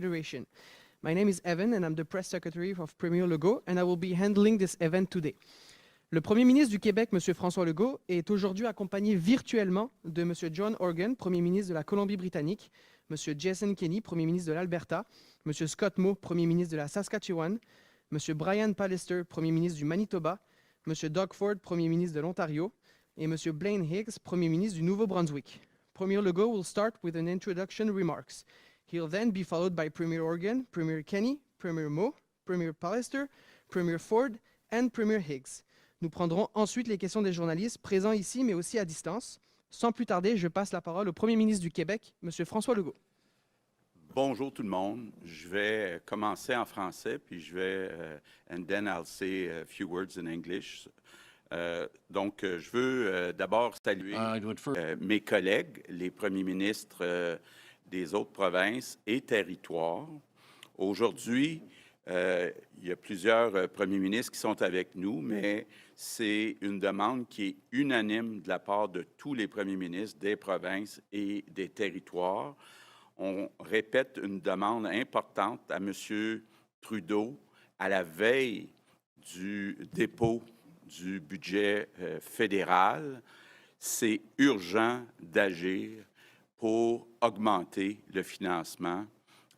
Federation. My name is Evan and I'm the press secretary of Premier Legault and I will be handling this event today. Le Premier ministre du Québec, M. François Legault, est aujourd'hui accompagné virtuellement de M. John Horgan, Premier ministre de la Colombie-Britannique, M. Jason Kenney, Premier ministre de l'Alberta, M. Scott Moe, Premier ministre de la Saskatchewan, M. Brian Pallister, Premier ministre du Manitoba, M. Doug Ford, Premier ministre de l'Ontario, et M. Blaine Higgs, Premier ministre du Nouveau-Brunswick. Premier Legault will start with an introduction remarks. He'll then be followed by Premier Horgan, Premier Kenney, Premier Moe, Premier Pallister, Premier Ford and Premier Higgs. Nous prendrons ensuite les questions des journalistes présents ici, mais aussi à distance. Sans plus tarder, je passe la parole au Premier ministre du Québec, M. François Legault. Bonjour tout le monde. Je vais commencer en français, puis je vais, and then I'll say a few words in English. Je veux d'abord saluer mes collègues, les premiers ministres des autres provinces et territoires. Aujourd'hui, il y a plusieurs premiers ministres qui sont avec nous, mais c'est une demande qui est unanime de la part de tous les premiers ministres des provinces et des territoires. On répète une demande importante à M. Trudeau à la veille du dépôt du budget fédéral. C'est urgent d'agir pour augmenter le financement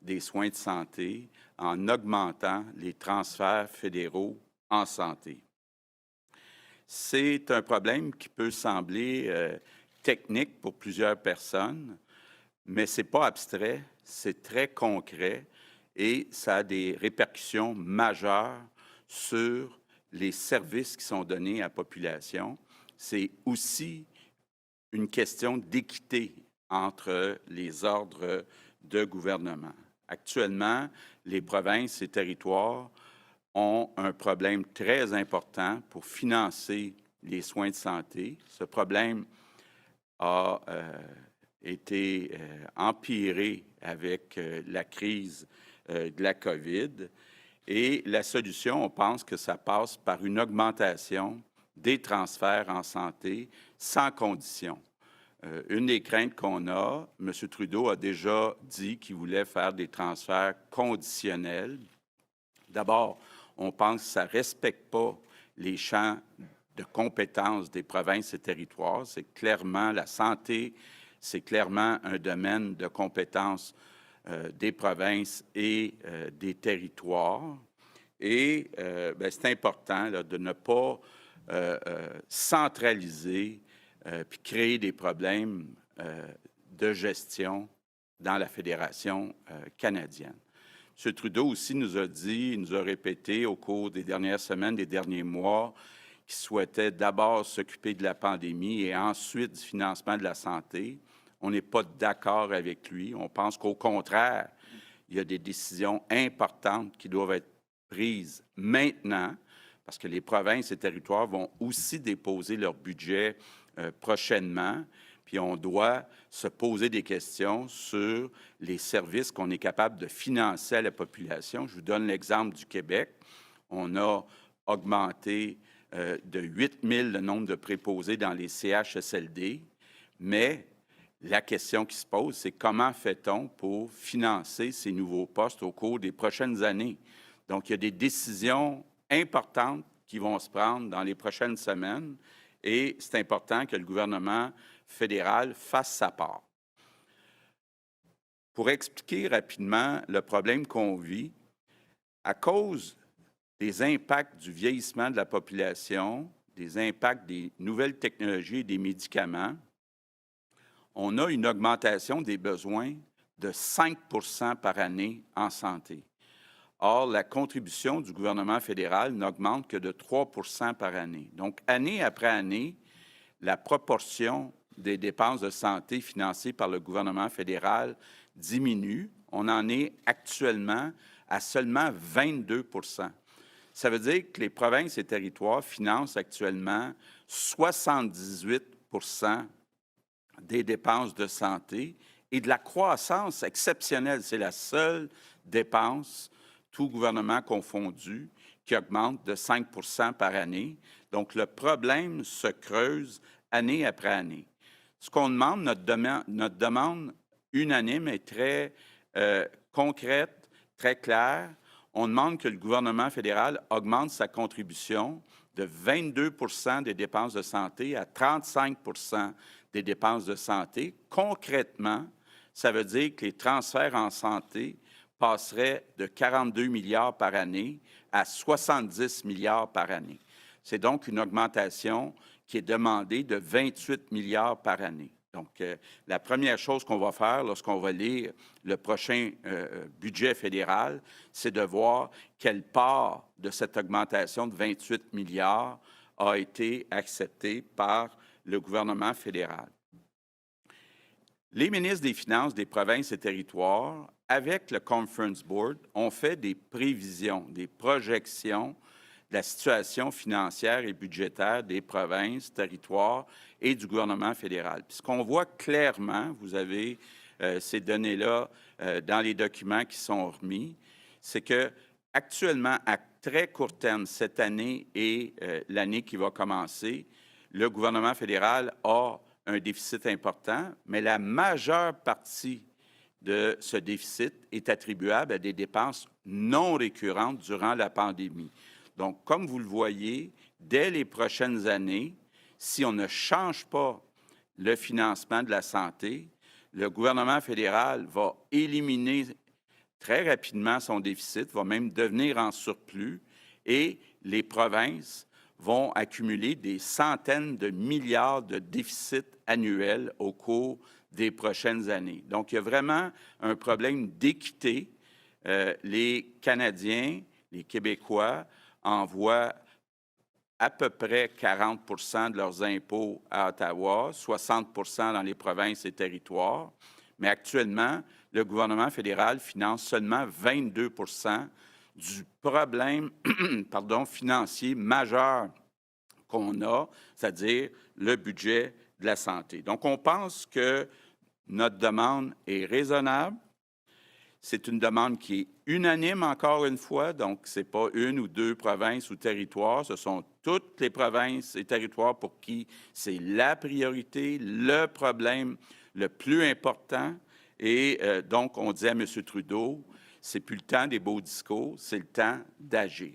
des soins de santé en augmentant les transferts fédéraux en santé. C'est un problème qui peut sembler technique pour plusieurs personnes, mais ce n'est pas abstrait, c'est très concret et ça a des répercussions majeures sur les services qui sont donnés à la population. C'est aussi une question d'équité entre les ordres de gouvernement. Actuellement, les provinces et territoires ont un problème très important pour financer les soins de santé. Ce problème a été empiré avec la crise de la COVID. Et la solution, on pense que ça passe par une augmentation des transferts en santé sans condition. Une des craintes qu'on a, M. Trudeau a déjà dit qu'il voulait faire des transferts conditionnels. D'abord, on pense que ça ne respecte pas les champs de compétences des provinces et territoires. C'est clairement la santé, c'est clairement un domaine de compétences des provinces et des territoires. Et c'est important là, de ne pas centraliser puis créer des problèmes de gestion dans la Fédération canadienne. M. Trudeau aussi nous a dit, nous a répété au cours des dernières semaines, des derniers mois, qu'il souhaitait d'abord s'occuper de la pandémie et ensuite du financement de la santé. On n'est pas d'accord avec lui. On pense qu'au contraire, il y a des décisions importantes qui doivent être prises maintenant, parce que les provinces et territoires vont aussi déposer leur budget prochainement, puis on doit se poser des questions sur les services qu'on est capable de financer à la population. Je vous donne l'exemple du Québec. On a augmenté de 8 000 le nombre de préposés dans les CHSLD, mais la question qui se pose, c'est comment fait-on pour financer ces nouveaux postes au cours des prochaines années? Donc, il y a des décisions importantes qui vont se prendre dans les prochaines semaines et c'est important que le gouvernement fédéral fasse sa part. Pour expliquer rapidement le problème qu'on vit, à cause des impacts du vieillissement de la population, des impacts des nouvelles technologies et des médicaments, on a une augmentation des besoins de 5 % par année en santé. Or, la contribution du gouvernement fédéral n'augmente que de 3 % par année. Donc, année après année, la proportion des dépenses de santé financées par le gouvernement fédéral diminue. On en est actuellement à seulement 22 %. Ça veut dire que les provinces et territoires financent actuellement 78 % des dépenses de santé et de la croissance exceptionnelle. C'est la seule dépense, tout gouvernement confondu, qui augmente de 5 % par année. Donc, le problème se creuse année après année. Ce qu'on demande, notre demande unanime est très concrète, très claire. On demande que le gouvernement fédéral augmente sa contribution de 22 des dépenses de santé à 35 des dépenses de santé. Concrètement, ça veut dire que les transferts en santé passeraient de 42 milliards par année à 70 milliards par année. C'est donc une augmentation qui est demandée de 28 milliards par année. Donc, la première chose qu'on va faire lorsqu'on va lire le prochain budget fédéral, c'est de voir quelle part de cette augmentation de 28 milliards a été acceptée par le gouvernement fédéral. Les ministres des Finances des provinces et territoires, avec le Conference Board, ont fait des prévisions, des projections de la situation financière et budgétaire des provinces, territoires et du gouvernement fédéral. Puis ce qu'on voit clairement, vous avez ces données-là dans les documents qui sont remis, c'est que actuellement, à très court terme, cette année et l'année qui va commencer, le gouvernement fédéral a un déficit important, mais la majeure partie de ce déficit est attribuable à des dépenses non récurrentes durant la pandémie. Donc, comme vous le voyez, dès les prochaines années, si on ne change pas le financement de la santé, le gouvernement fédéral va éliminer très rapidement son déficit, va même devenir en surplus, et les provinces vont accumuler des centaines de milliards de déficits annuels au cours des prochaines années. Donc, il y a vraiment un problème d'équité. Les Canadiens, les Québécois envoient à peu près 40 de leurs impôts à Ottawa, 60 dans les provinces et territoires. Mais actuellement, le gouvernement fédéral finance seulement 22 du problème financier majeur qu'on a, c'est-à-dire le budget de la santé. Donc, on pense que notre demande est raisonnable. C'est une demande qui est unanime, encore une fois, donc ce n'est pas une ou deux provinces ou territoires, ce sont toutes les provinces et territoires pour qui c'est la priorité, le problème le plus important. Et donc, on dit à M. Trudeau, c'est plus le temps des beaux discours, c'est le temps d'agir.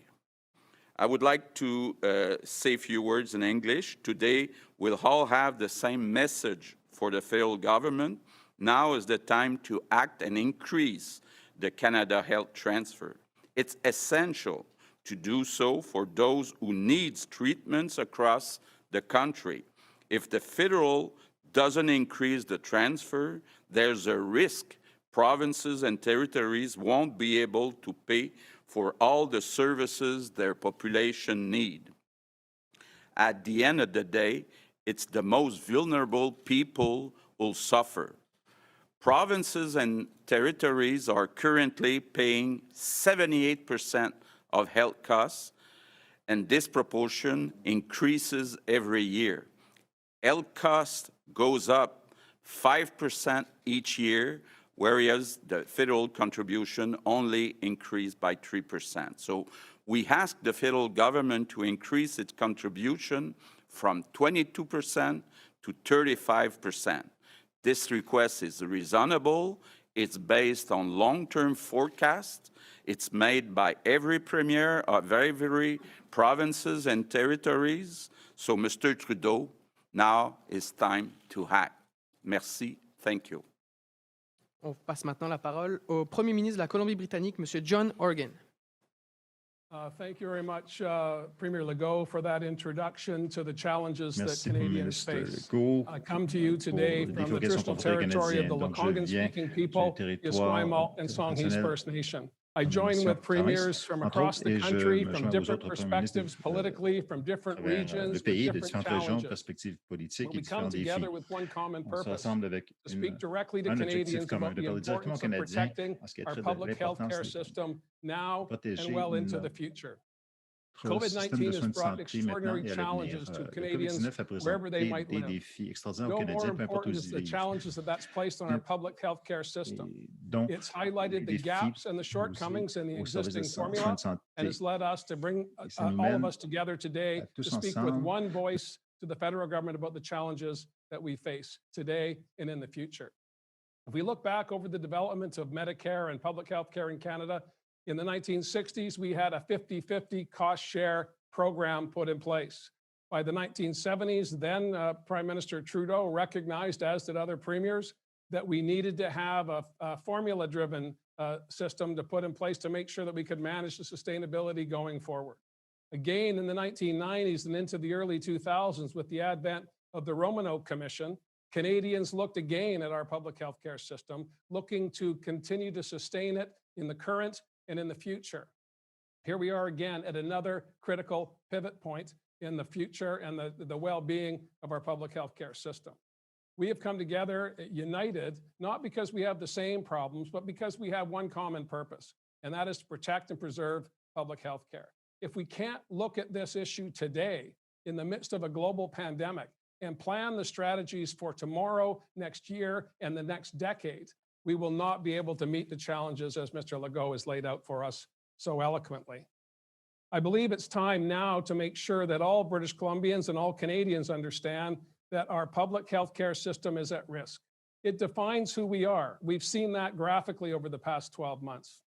I would like to say a few words in English. Today, we'll all have the same message for the federal government. Now is the time to act and increase the Canada Health Transfer. It's essential to do so for those who need treatments across the country. If the federal doesn't increase the transfer, there's a risk provinces and territories won't be able to pay for all the services their population need. At the end of the day, it's the most vulnerable people who'll suffer. Provinces and territories are currently paying 78% of health costs, and this proportion increases every year. Health cost goes up 5% each year, whereas the federal contribution only increased by 3%. So we ask the federal government to increase its contribution from 22% to 35%. This request is reasonable. It's based on long-term forecasts. It's made by every premier of every provinces and territories. So, Mr. Trudeau, now it's time to act. Merci. Thank you. On passe maintenant la parole au Premier ministre de la Colombie-Britannique, M. John Horgan. Thank you very much, Premier Legault, for that introduction to the challenges that Merci, Canadians Premier face. ministre Legault, I come to you today pour from the l'évocation traditional portugais territory of the canadienne. Donc, je viens Lekwungen-speaking people, du the territoire Esquimalt and Songhees traditionnel First Nation. I join with premiers from entre across autres, the et je country, me from joins aux different autres premiers ministres perspectives politically, from different travers regions, le with pays, de different différentes régions, challenges. perspectives politiques But et we come différents défis. together with one common On se purpose, rassemble avec to speak directly to un objectif Canadians commun, about de the parler directement aux importance of Canadiens protecting en ce qui est our trait de public health care l'importance de system now and protéger well into the notre future. système COVID-19 de has soins de brought santé maintenant extraordinary et à l'avenir. challenges to Le Canadians COVID-19 a wherever they présenté might des live. défis extraordinaires aux No more Canadiens, peu importe où important is ils the vivent. challenges that's placed on our public health care system. Et donc, It's highlighted the les défis gaps and the aussi shortcomings in the au service de existing soins de formula, santé. and it's led us to bring Et ça nous all of mène us together today à tous to speak with ensemble one voice to the federal government about the challenges that we face today and in the future. If we look back over the development of Medicare and public health care in Canada, in the 1960s, we had a 50-50 cost share program put in place. By the 1970s, then Prime Minister Trudeau recognized, as did other premiers, that we needed to have a formula-driven system to put in place to make sure that we could manage the sustainability going forward. Again, in the 1990s and into the early 2000s, with the advent of the Romanow Commission, Canadians looked again at our public health care system, looking to continue to sustain it in the current and in the future. Here we are again at another critical pivot point in the future and the well-being of our public health care system. We have come together united, not because we have the same problems, but because we have one common purpose, and that is to protect and preserve public health care. If we can't look at this issue today in the midst of a global pandemic and plan the strategies for tomorrow, next year, and the next decade, we will not be able to meet the challenges as Mr. Legault has laid out for us so eloquently. I believe it's time now to make sure that all British Columbians and all Canadians understand that our public health care system is at risk. It defines who we are. We've seen that graphically over the past 12 months.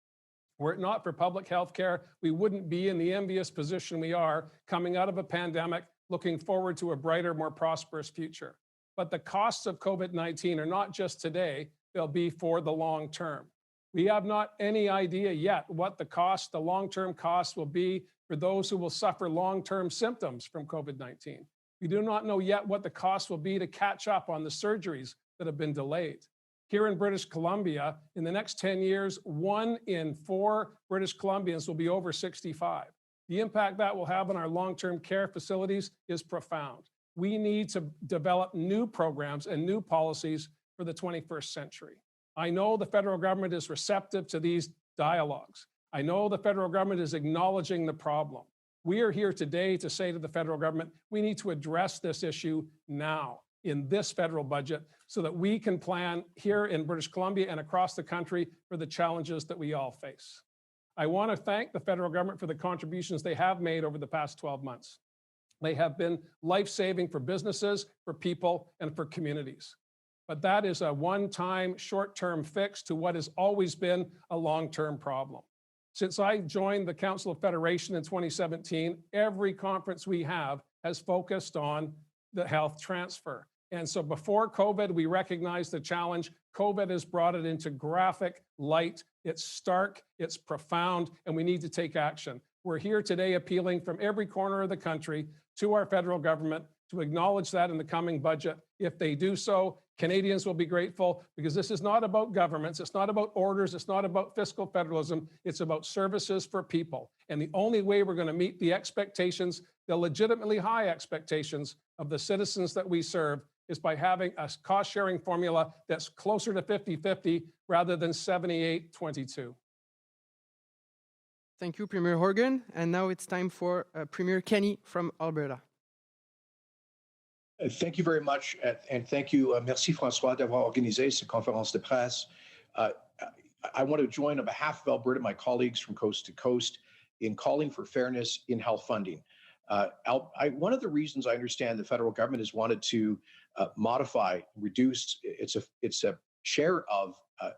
Were it not for public health care, we wouldn't be in the envious position we are coming out of a pandemic, looking forward to a brighter, more prosperous future. But the costs of COVID-19 are not just today, they'll be for the long term. We have not any idea yet what the long-term costs will be for those who will suffer long-term symptoms from COVID-19. We do not know yet what the cost will be to catch up on the surgeries that have been delayed. Here in British Columbia, in the next 10 years, 1 in 4 British Columbians will be over 65. The impact that will have on our long-term care facilities is profound. We need to develop new programs and new policies for the 21st century. I know the federal government is receptive to these dialogues. I know the federal government is acknowledging the problem. We are here today to say to the federal government, we need to address this issue now in this federal budget so that we can plan here in British Columbia and across the country for the challenges that we all face. I want to thank the federal government for the contributions they have made over the past 12 months. They have been life-saving for businesses, for people, and for communities. But that is a one-time, short-term fix to what has always been a long-term problem. Since I joined the Council of Federation in 2017, every conference we have has focused on the health transfer. And so before COVID, we recognized the challenge. COVID has brought it into graphic light. It's stark, it's profound, and we need to take action. We're here today appealing from every corner of the country to our federal government to acknowledge that in the coming budget. If they do so, Canadians will be grateful, because this is not about governments, it's not about orders, it's not about fiscal federalism, it's about services for people. And the only way we're going to meet the expectations, the legitimately high expectations of the citizens that we serve, is by having a cost-sharing formula that's closer to 50-50 rather than 78-22. Thank you, Premier Horgan. And now it's time for Premier Kenney from Alberta. Thank you very much, and thank you, merci François d'avoir organisé cette conférence de presse. I want to join on behalf of Alberta, my colleagues from coast to coast, in calling for fairness in health funding. One of the reasons I understand the federal government has wanted to reduce its share of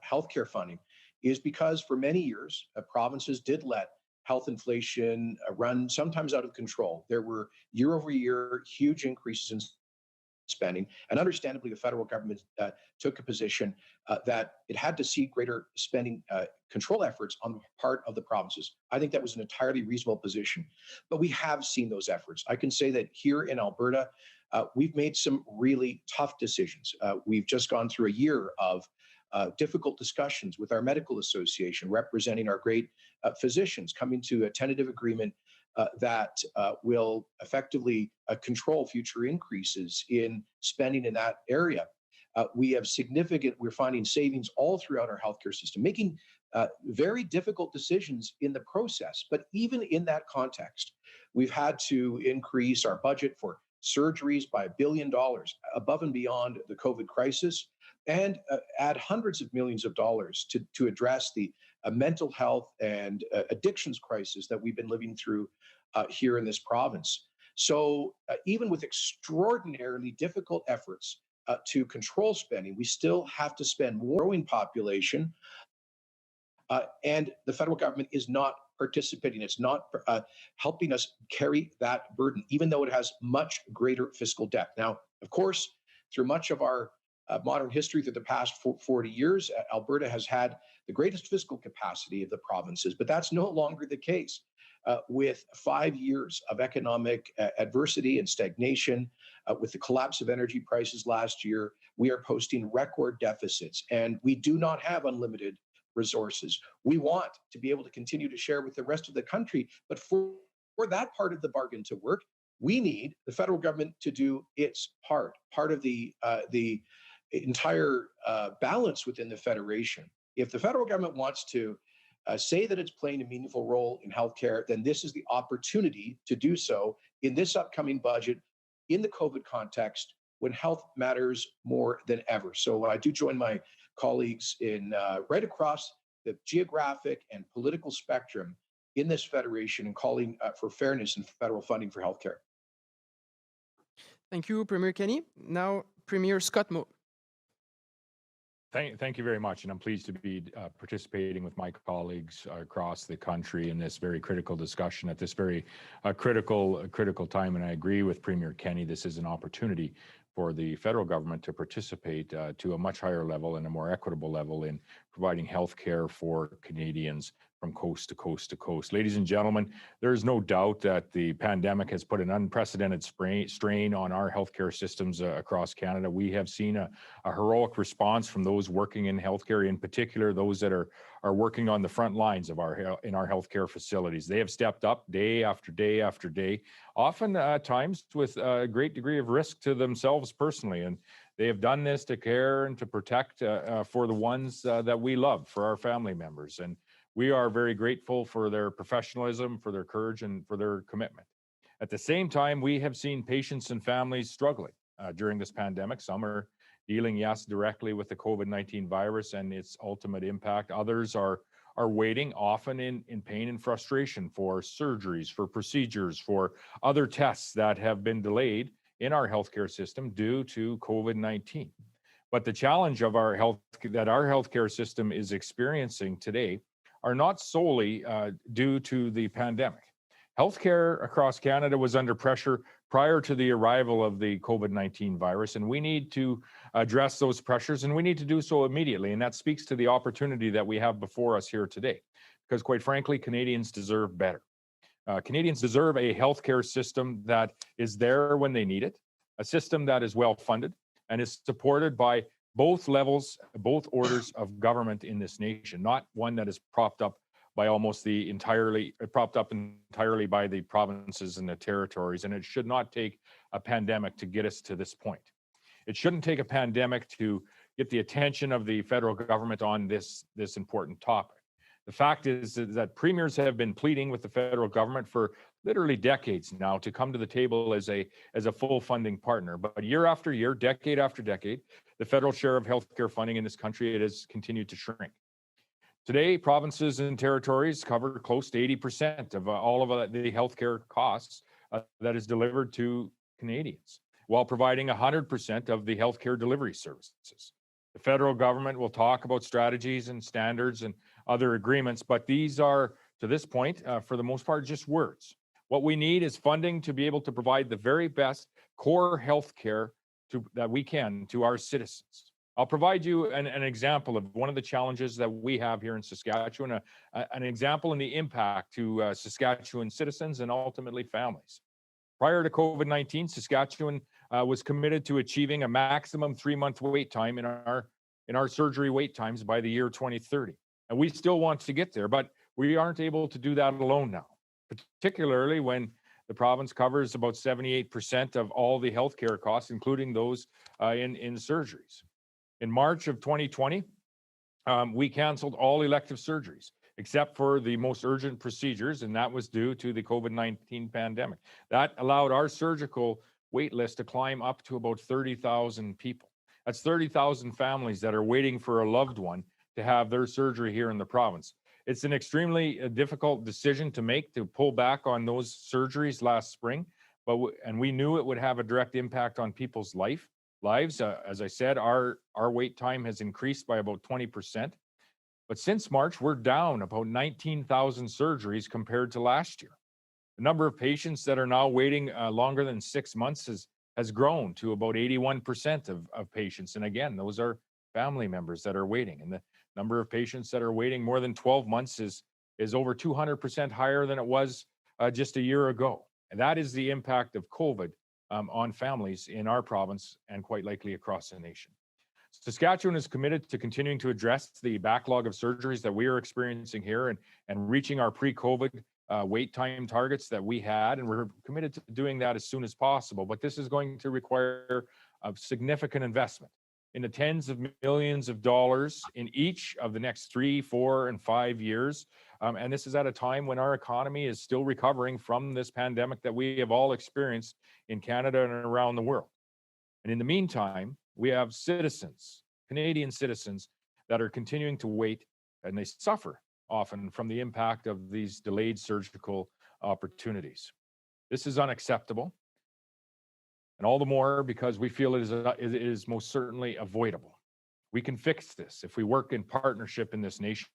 healthcare funding is because for many years, provinces did let health inflation run sometimes out of control. There were year over year huge increases in spending, and understandably, the federal government took a position that it had to see greater spending control efforts on the part of the provinces. I think that was an entirely reasonable position, but we have seen those efforts. I can say that here in Alberta, we've made some really tough decisions. We've just gone through a year of difficult discussions with our medical association, representing our great physicians, coming to a tentative agreement that will effectively control future increases in spending in that area. We're finding savings all throughout our healthcare system, making very difficult decisions in the process. But even in that context, we've had to increase our budget for surgeries by $1 billion above and beyond the COVID crisis, and add hundreds of millions of dollars to address the mental health and addictions crisis that we've been living through here in this province. So even with extraordinarily difficult efforts, to control spending. We still have to spend more growing population, and the federal government is not participating. It's not helping us carry that burden, even though it has much greater fiscal debt. Now, of course, through much of our modern history, through the past 40 years, Alberta has had the greatest fiscal capacity of the provinces, but that's no longer the case. With 5 years of economic adversity and stagnation, with the collapse of energy prices last year, we are posting record deficits, and we do not have unlimited resources. We want to be able to continue to share with the rest of the country, but for that part of the bargain to work, we need the federal government to do its part of the entire balance within the federation. If the federal government wants to say that it's playing a meaningful role in healthcare, then this is the opportunity to do so in this upcoming budget, in the COVID context, when health matters more than ever. So I do join my colleagues in right across the geographic and political spectrum in this federation and calling for fairness in federal funding for healthcare. Thank you, Premier Kenney. Now, Premier Scott Moe. Thank you very much, and I'm pleased to be participating with my colleagues across the country in this very critical discussion at this very critical time. And I agree with Premier Kenney. This is an opportunity for the federal government to participate to a much higher level and a more equitable level in providing health care for Canadians from coast to coast to coast. Ladies and gentlemen, there is no doubt that the pandemic has put an unprecedented strain on our healthcare systems across Canada. We have seen a heroic response from those working in healthcare, in particular those that are working on the front lines of in our healthcare facilities. They have stepped up day after day after day, often at times with a great degree of risk to themselves personally. And they have done this to care and to protect for the ones that we love, for our family members. And we are very grateful for their professionalism, for their courage, and for their commitment. At the same time, we have seen patients and families struggling during this pandemic. Some are dealing, yes, directly with the COVID-19 virus and its ultimate impact. Others are waiting, often in pain and frustration, for surgeries, for procedures, for other tests that have been delayed in our healthcare system due to COVID-19. But the challenge of our healthcare system is experiencing today are not solely due to the pandemic. Healthcare across Canada was under pressure prior to the arrival of the COVID-19 virus, and we need to address those pressures, and we need to do so immediately. And that speaks to the opportunity that we have before us here today, because quite frankly, Canadians deserve better. Canadians deserve a healthcare system that is there when they need it, a system that is well funded and is supported by both levels, both orders of government in this nation, not one that is propped up entirely by the provinces and the territories. And it should not take a pandemic to get us to this point. It shouldn't take a pandemic to get the attention of the federal government on this important topic. The fact is that premiers have been pleading with the federal government for literally decades now to come to the table as a full funding partner. But year after year, decade after decade, the federal share of healthcare funding in this country, it has continued to shrink. Today, provinces and territories cover close to 80% of all of the healthcare costs that is delivered to Canadians, while providing 100% of the healthcare delivery services. The federal government will talk about strategies and standards and other agreements, but these are, to this point, for the most part, just words. What we need is funding to be able to provide the very best core health care that we can to our citizens. I'll provide you an example of one of the challenges that we have here in Saskatchewan, an example in the impact to Saskatchewan citizens and ultimately families. Prior to COVID-19, Saskatchewan was committed to achieving a maximum 3-month wait time in our surgery wait times by the year 2030. And we still want to get there, but we aren't able to do that alone now, particularly when the province covers about 78% of all the healthcare costs, including those in surgeries. In March of 2020, we canceled all elective surgeries, except for the most urgent procedures, and that was due to the COVID-19 pandemic. That allowed our surgical wait list to climb up to about 30,000 people. That's 30,000 families that are waiting for a loved one to have their surgery here in the province. It's an extremely difficult decision to make, to pull back on those surgeries last spring, and we knew it would have a direct impact on people's life. lives. As I said, our wait time has increased by about 20%. But since March, we're down about 19,000 surgeries compared to last year. The number of patients that are now waiting longer than 6 months has grown to about 81% of patients. And again, those are family members that are waiting. And the number of patients that are waiting more than 12 months is over 200% higher than it was just a year ago. And that is the impact of COVID on families in our province and quite likely across the nation. Saskatchewan is committed to continuing to address the backlog of surgeries that we are experiencing here and reaching our pre-COVID wait time targets that we had, and we're committed to doing that as soon as possible. But this is going to require a significant investment in the tens of millions of dollars in each of the next 3, 4, and 5 years. And this is at a time when our economy is still recovering from this pandemic that we have all experienced in Canada and around the world. And in the meantime, we have citizens, Canadian citizens, that are continuing to wait, and they suffer often from the impact of these delayed surgical opportunities. This is unacceptable, and all the more because we feel it is most certainly avoidable. We can fix this if we work in partnership in this nation.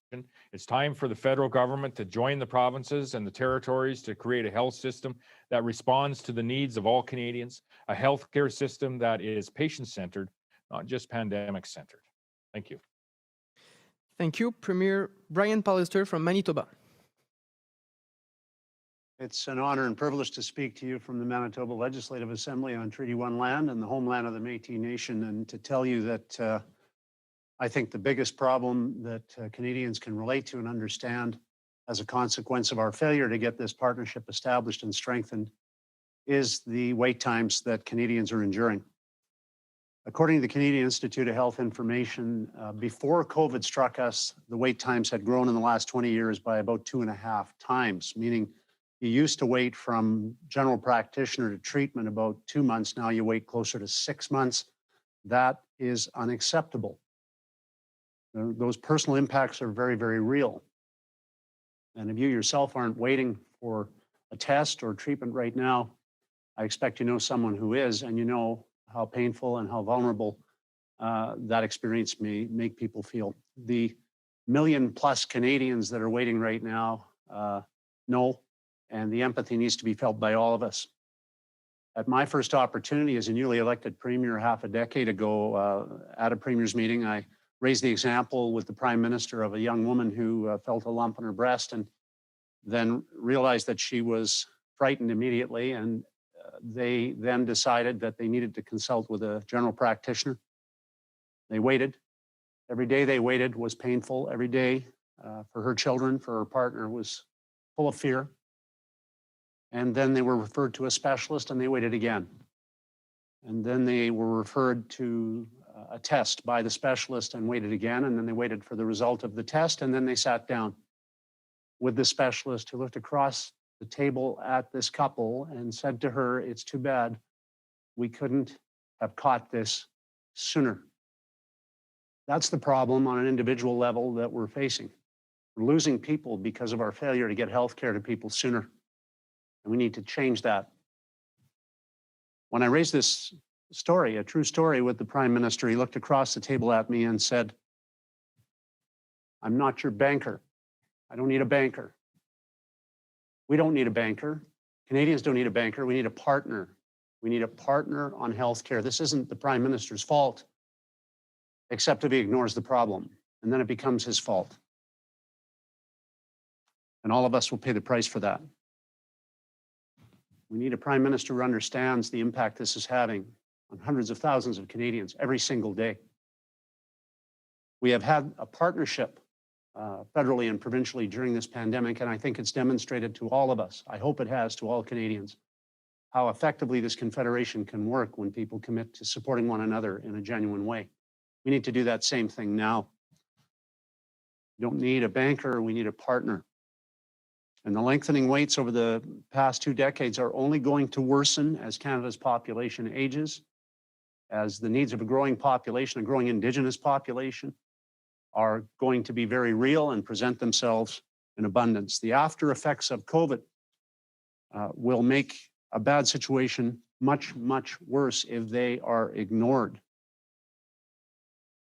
It's time for the federal government to join the provinces and the territories to create a health system that responds to the needs of all Canadians, a healthcare system that is patient-centered, not just pandemic-centered. Thank you. Thank you. Premier Brian Pallister from Manitoba. It's an honor and privilege to speak to you from the Manitoba Legislative Assembly on Treaty 1 land and the homeland of the Métis Nation, and to tell you that I think the biggest problem that Canadians can relate to and understand as a consequence of our failure to get this partnership established and strengthened is the wait times that Canadians are enduring. According to the Canadian Institute of Health Information, before COVID struck us, the wait times had grown in the last 20 years by about 2.5 times, meaning you used to wait from general practitioner to treatment about 2 months. Now you wait closer to 6 months. That is unacceptable. Those personal impacts are very, very real. And if you yourself aren't waiting for a test or treatment right now, I expect you know someone who is, and you know how painful and how vulnerable that experience may make people feel. The 1 million+ Canadians that are waiting right now know, and the empathy needs to be felt by all of us. At my first opportunity as a newly elected premier half a decade ago at a premier's meeting, I raised the example with the Prime Minister of a young woman who felt a lump in her breast and then realized that she was frightened immediately, and they then decided that they needed to consult with a general practitioner. They waited. Every day they waited was painful. Every day for her children, for her partner, was full of fear. And then they were referred to a specialist, and they waited again. And then they were referred to a test by the specialist and waited again. And then they waited for the result of the test. And then they sat down with the specialist, who looked across the table at this couple and said to her, "It's too bad we couldn't have caught this sooner." That's the problem on an individual level that we're facing. We're losing people because of our failure to get health care to people sooner. And we need to change that. When I raised this story, a true story, with the Prime Minister, he looked across the table at me and said, "I'm not your banker. I don't need a banker." We don't need a banker. Canadians don't need a banker. We need a partner. We need a partner on healthcare. This isn't the Prime Minister's fault, except if he ignores the problem, and then it becomes his fault. And all of us will pay the price for that. We need a Prime Minister who understands the impact this is having on hundreds of thousands of Canadians every single day. We have had a partnership federally and provincially during this pandemic, and I think it's demonstrated to all of us, I hope it has to all Canadians, how effectively this confederation can work when people commit to supporting one another in a genuine way. We need to do that same thing now. We don't need a banker, we need a partner. And the lengthening waits over the past 2 decades are only going to worsen as Canada's population ages, as the needs of a growing population, a growing Indigenous population, are going to be very real and present themselves in abundance. The after effects of COVID will make a bad situation much, much worse if they are ignored.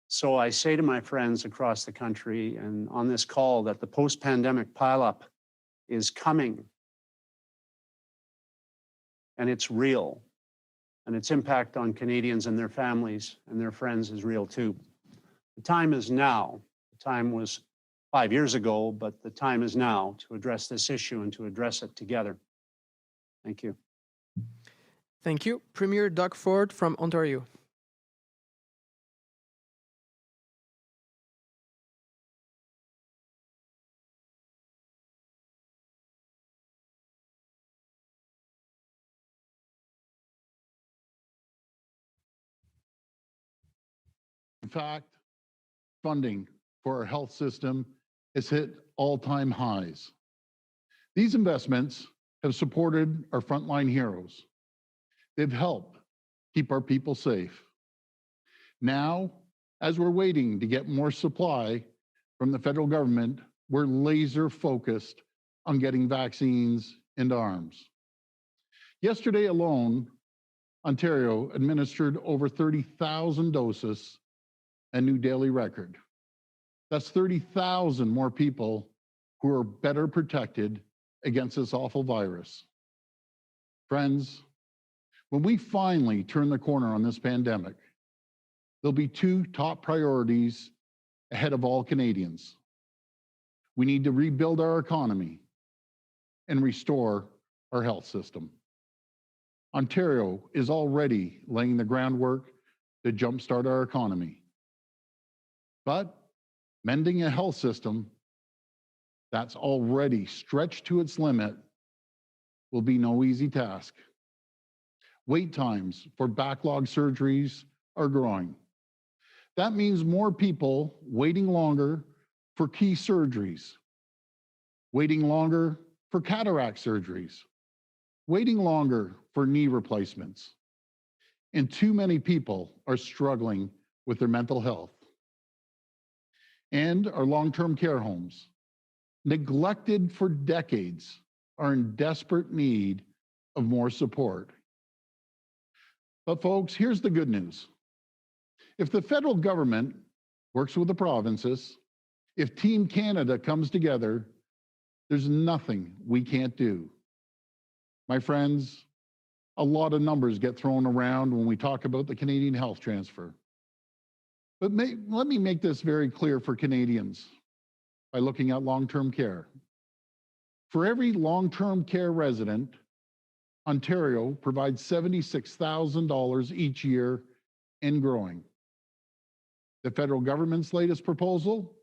So I say to my friends across the country and on this call that the post-pandemic pileup is coming. And it's real. And its impact on Canadians and their families and their friends is real too. The time is now. The time was 5 years ago, but the time is now to address this issue and to address it together. Thank you. Thank you. Premier Doug Ford from Ontario. In fact, funding for our health system has hit all-time highs. These investments have supported our frontline heroes. They've helped keep our people safe. Now, as we're waiting to get more supply from the federal government, we're laser focused on getting vaccines into arms. Yesterday alone, Ontario administered over 30,000 doses, a new daily record. That's 30,000 more people who are better protected against this awful virus. Friends, when we finally turn the corner on this pandemic, there'll be two top priorities ahead of all Canadians. We need to rebuild our economy and restore our health system. Ontario is already laying the groundwork to jumpstart our economy. But mending a health system that's already stretched to its limit will be no easy task. Wait times for backlog surgeries are growing. That means more people waiting longer for key surgeries, waiting longer for cataract surgeries, waiting longer for knee replacements. And too many people are struggling with their mental health. And our long-term care homes, neglected for decades, are in desperate need of more support. But folks, here's the good news. If the federal government works with the provinces, if Team Canada comes together, there's nothing we can't do. My friends, a lot of numbers get thrown around when we talk about the Canadian health transfer. But let me make this very clear for Canadians by looking at long-term care. For every long-term care resident, Ontario provides $76,000 each year and growing. The federal government's latest proposal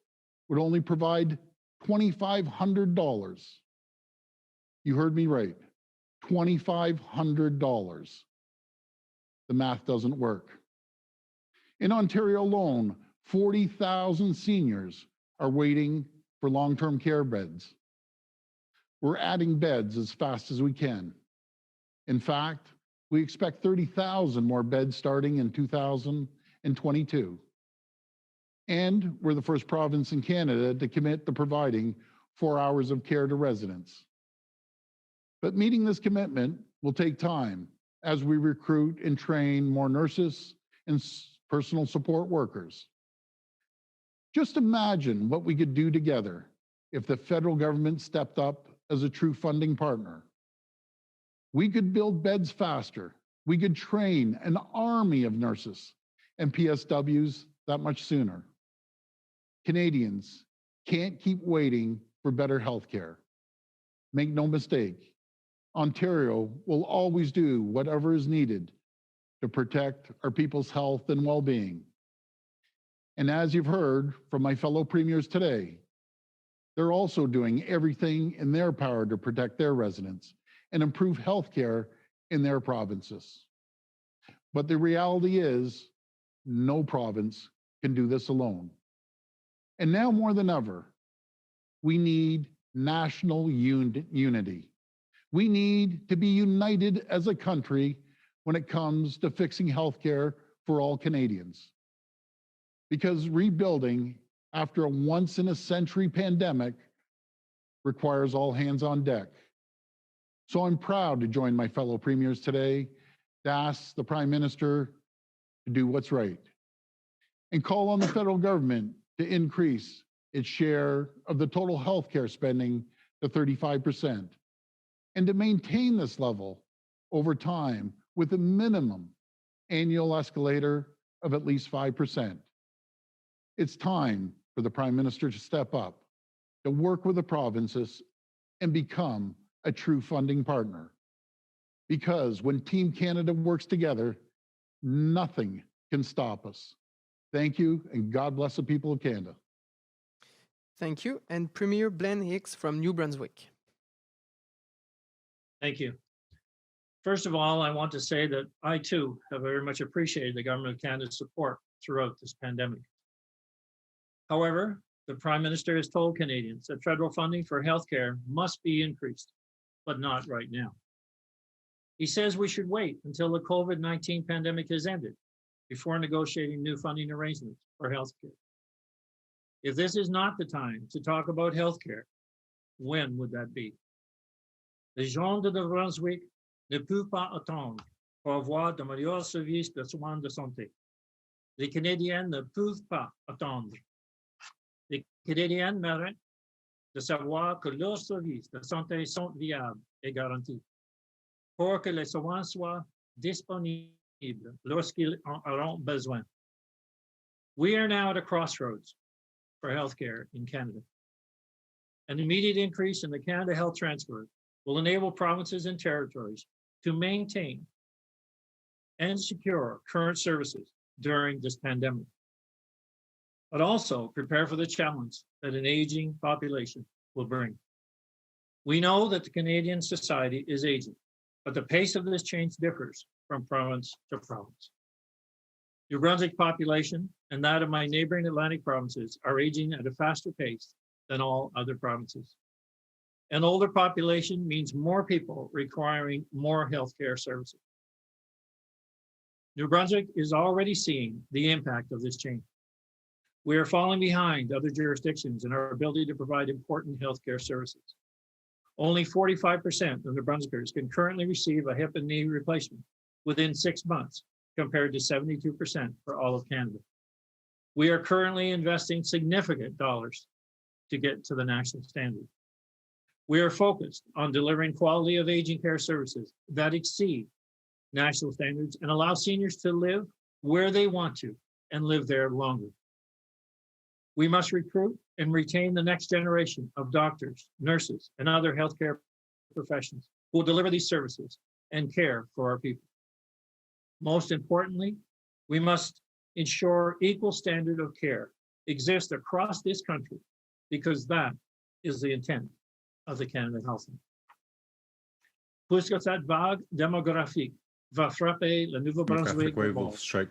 would only provide $2,500. You heard me right, $2,500. The math doesn't work. In Ontario alone, 40,000 seniors are waiting for long-term care beds. We're adding beds as fast as we can. In fact, we expect 30,000 more beds starting in 2022. And we're the first province in Canada to commit to providing 4 hours of care to residents. But meeting this commitment will take time as we recruit and train more nurses and personal support workers. Just imagine what we could do together if the federal government stepped up as a true funding partner. We could build beds faster. We could train an army of nurses and PSWs that much sooner. Canadians can't keep waiting for better health care. Make no mistake, Ontario will always do whatever is needed to protect our people's health and well-being. And as you've heard from my fellow premiers today, they're also doing everything in their power to protect their residents and improve healthcare in their provinces. But the reality is, no province can do this alone. And now more than ever, we need national unity. We need to be united as a country when it comes to fixing healthcare for all Canadians. Because rebuilding after a once-in-a-century pandemic requires all hands on deck. So I'm proud to join my fellow premiers today to ask the Prime Minister to do what's right and call on the federal government to increase its share of the total healthcare spending to 35% and to maintain this level over time with a minimum annual escalator of at least 5%. It's time for the Prime Minister to step up, to work with the provinces and become a true funding partner. Because when Team Canada works together, nothing can stop us. Thank you, and God bless the people of Canada. Thank you. And Premier Glenn Hicks from New Brunswick. Thank you. First of all, I want to say that I too have very much appreciated the Government of Canada's support throughout this pandemic. However, the Prime Minister has told Canadians that federal funding for healthcare must be increased, but not right now. He says we should wait until the COVID-19 pandemic has ended before negotiating new funding arrangements for healthcare. If this is not the time to talk about healthcare, when would that be? Les gens de New Brunswick ne peuvent pas attendre pour avoir de meilleurs services de soins de santé. Les Canadiens ne peuvent pas attendre. Les Canadiens méritent de savoir que leurs services de santé sont viables et garantis pour que les soins soient disponibles lorsqu'ils en auront besoin. We are now at a crossroads for healthcare in Canada. An immediate increase in the Canada Health Transfer will enable provinces and territories to maintain and secure current services during this pandemic, but also prepare for the challenge that an aging population will bring. We know that the Canadian society is aging, but the pace of this change differs from province to province. New Brunswick population and that of my neighboring Atlantic provinces are aging at a faster pace than all other provinces. An older population means more people requiring more healthcare services. New Brunswick is already seeing the impact of this change. We are falling behind other jurisdictions in our ability to provide important healthcare services. Only 45% of New Brunswickers can currently receive a hip and knee replacement within 6 months, compared to 72% for all of Canada. We are currently investing significant dollars to get to the national standard. We are focused on delivering quality of aging care services that exceed national standards and allow seniors to live where they want to and live there longer. We must recruit and retain the next generation of doctors, nurses, and other healthcare professionals who will deliver these services and care for our people. Most importantly, we must ensure equal standard of care exists across this country, because that is the intent of the Canada Health Act. Puisque cette vague démographique va frapper le Nouveau-Brunswick,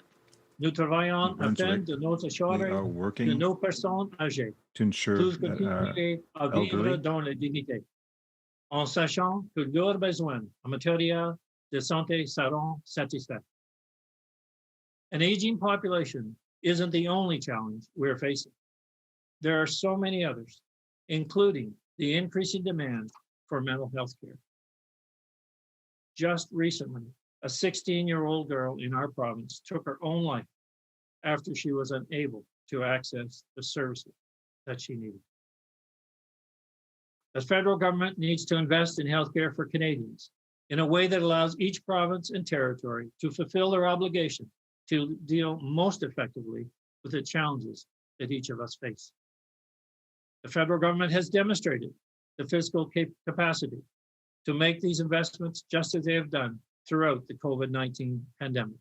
nous travaillons afin de nous assurer que nos personnes âgées puissent continuer à vivre dans la dignité, en sachant que leurs besoins en matière de santé seront satisfaits. An aging population isn't the only challenge we're facing. There are so many others, including the increasing demand for mental health care. Just recently, a 16-year-old girl in our province took her own life after she was unable to access the services that she needed. The federal government needs to invest in healthcare for Canadians in a way that allows each province and territory to fulfill their obligation to deal most effectively with the challenges that each of us face. The federal government has demonstrated the fiscal capacity to make these investments just as they have done throughout the COVID-19 pandemic.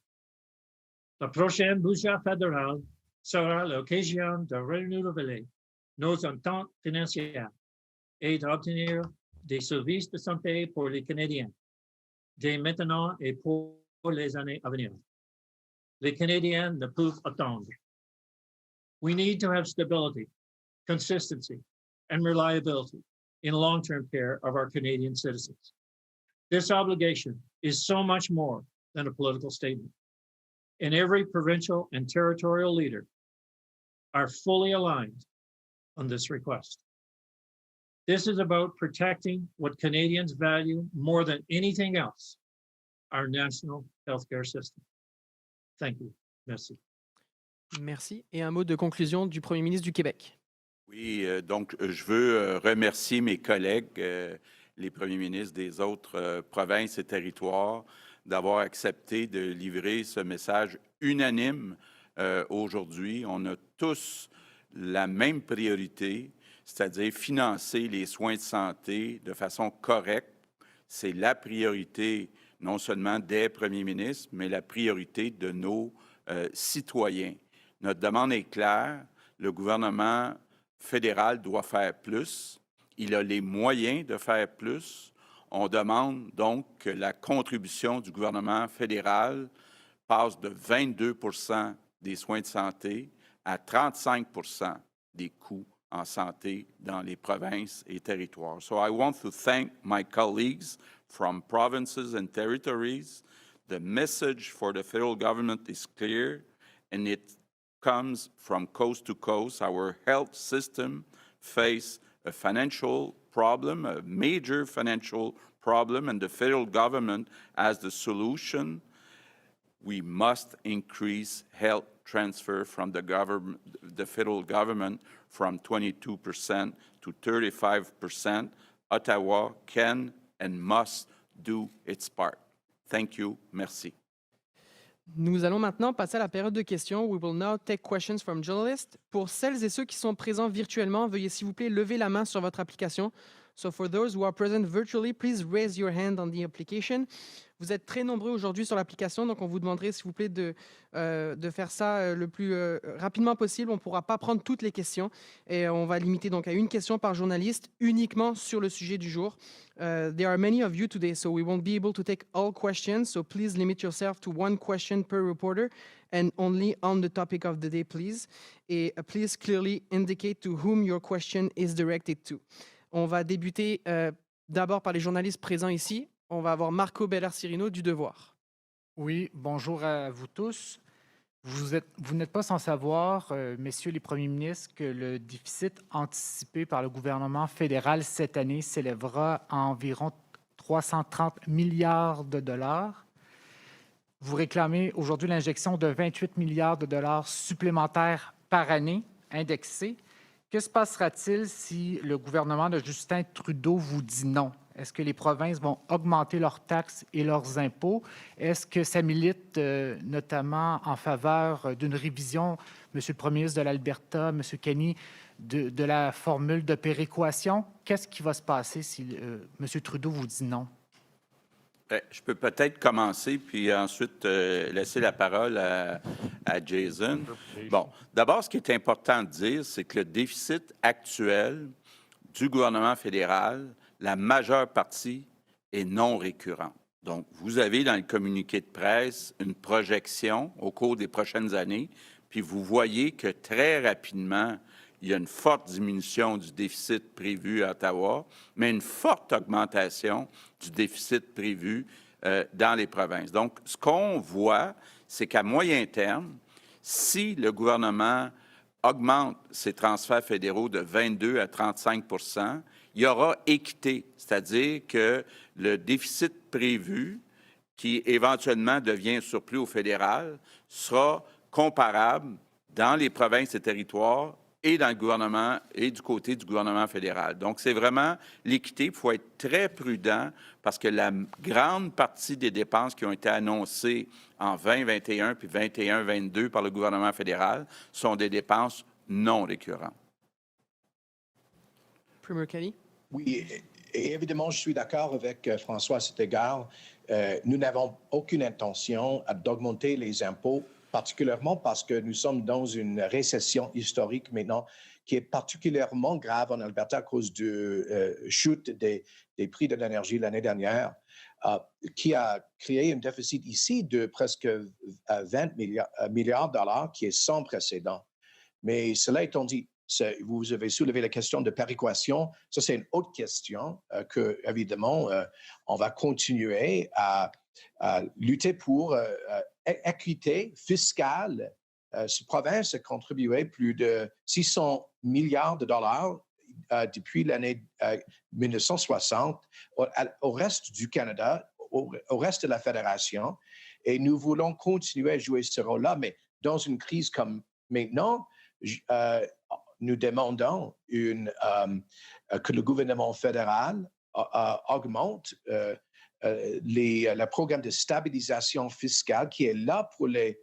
La prochaine budget fédéral sera l'occasion de renouveler nos ententes financières et d'obtenir des services de santé pour les Canadiens, dès maintenant et pour les années à venir. Les Canadiens ne peuvent attendre. We need to have stability, consistency, and reliability in long-term care of our Canadian citizens. This obligation is so much more than a political statement. And every provincial and territorial leader are fully aligned on this request. This is about protecting what Canadians value more than anything else, our national healthcare system. Thank you. Merci. Merci. Et un mot de conclusion du Premier ministre du Québec. Oui, donc je veux remercier mes collègues, les premiers ministres des autres provinces et territoires, d'avoir accepté de livrer ce message unanime aujourd'hui. On a tous la même priorité, c'est-à-dire financer les soins de santé de façon correcte. C'est la priorité non seulement des premiers ministres, mais la priorité de nos citoyens. Notre demande est claire. Le gouvernement fédéral doit faire plus. Il a les moyens de faire plus. On demande donc que la contribution du gouvernement fédéral passe de 22 % des soins de santé à 35 % des coûts en santé dans les provinces et territoires. So I want to thank my colleagues from provinces and territories. The message for the federal government is clear, and it comes from coast to coast. Our health system faces a financial problem, a major financial problem, and the federal government has the solution. We must increase health transfer from the federal government from 22% to 35%. Ottawa can and must do its part. Thank you. Merci. Nous allons maintenant passer à la période de questions. We will now take questions from journalists. Pour celles et ceux qui sont présents virtuellement, veuillez s'il vous plaît lever la main sur votre application. So for those who are present virtually, please raise your hand on the application. Vous êtes très nombreux aujourd'hui sur l'application, donc on vous demanderait s'il vous plaît de faire ça le plus rapidement possible. On ne pourra pas prendre toutes les questions et on va limiter donc à une question par journaliste uniquement sur le sujet du jour. There are many of you today, so we won't be able to take all questions. So please limit yourself to one question per reporter and only on the topic of the day, please. Et please clearly indicate to whom your question is directed to. On va débuter d'abord par les journalistes présents ici. On va avoir Marco Beller-Cirino du Devoir. Oui, bonjour à vous tous. Vous n'êtes pas sans savoir, messieurs les premiers ministres, que le déficit anticipé par le gouvernement fédéral cette année s'élèvera à environ 330 milliards de dollars. Vous réclamez aujourd'hui l'injection de 28 milliards de dollars supplémentaires par année, indexés. Que se passera-t-il si le gouvernement de Justin Trudeau vous dit non? Est-ce que les provinces vont augmenter leurs taxes et leurs impôts? Est-ce que ça milite notamment en faveur d'une révision, Monsieur le Premier ministre de l'Alberta, Monsieur Kenney, de la formule de péréquation? Qu'est-ce qui va se passer si Monsieur Trudeau vous dit non? Bien, je peux peut-être commencer, puis ensuite laisser la parole à Jason. Bon, d'abord, ce qui est important de dire, c'est que le déficit actuel du gouvernement fédéral, la majeure partie est non récurrente. Donc, vous avez dans le communiqué de presse une projection au cours des prochaines années, puis vous voyez que très rapidement, il y a une forte diminution du déficit prévu à Ottawa, mais une forte augmentation du déficit prévu dans les provinces. Donc, ce qu'on voit, c'est qu'à moyen terme, si le gouvernement augmente ses transferts fédéraux de 22 à 35 %, il y aura équité, c'est-à-dire que le déficit prévu, qui éventuellement devient surplus au fédéral, sera comparable dans les provinces et territoires et dans le gouvernement et du côté du gouvernement fédéral. Donc, c'est vraiment l'équité. Il faut être très prudent parce que la grande partie des dépenses qui ont été annoncées en 2021 puis 21-22 par le gouvernement fédéral sont des dépenses non récurrentes. Premier Kenney. Oui, et évidemment, je suis d'accord avec François à cet égard. Nous n'avons aucune intention d'augmenter les impôts, particulièrement parce que nous sommes dans une récession historique maintenant qui est particulièrement grave en Alberta à cause de chute des prix de l'énergie l'année dernière, qui a créé un déficit ici de presque 20 milliards de dollars qui est sans précédent. Mais cela étant dit, vous avez soulevé la question de péréquation. Ça, c'est une autre question que, évidemment, on va continuer à lutter pour équité fiscale. Cette province a contribué plus de 600 milliards de dollars depuis l'année 1960 au reste du Canada au reste de la fédération. Et nous voulons continuer à jouer ce rôle-là, mais dans une crise comme maintenant, nous demandons que le gouvernement fédéral augmente le programme de stabilisation fiscale qui est là pour les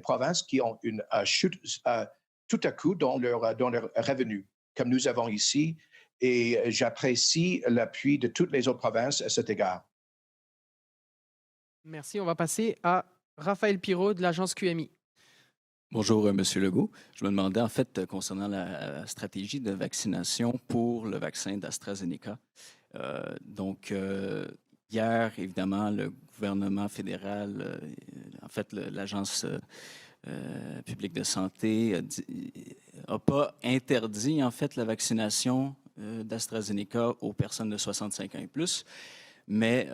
provinces qui ont une chute tout à coup dans leurs revenus, comme nous avons ici. Et j'apprécie l'appui de toutes les autres provinces à cet égard. Merci. On va passer à Raphaël Pirot de l'agence QMI. Bonjour, M. Legault. Je me demandais, en fait, concernant la stratégie de vaccination pour le vaccin d'AstraZeneca. Hier, évidemment, le gouvernement fédéral, en fait, l'Agence publique de santé n'a pas interdit, en fait, la vaccination d'AstraZeneca aux personnes de 65 ans et plus. Mais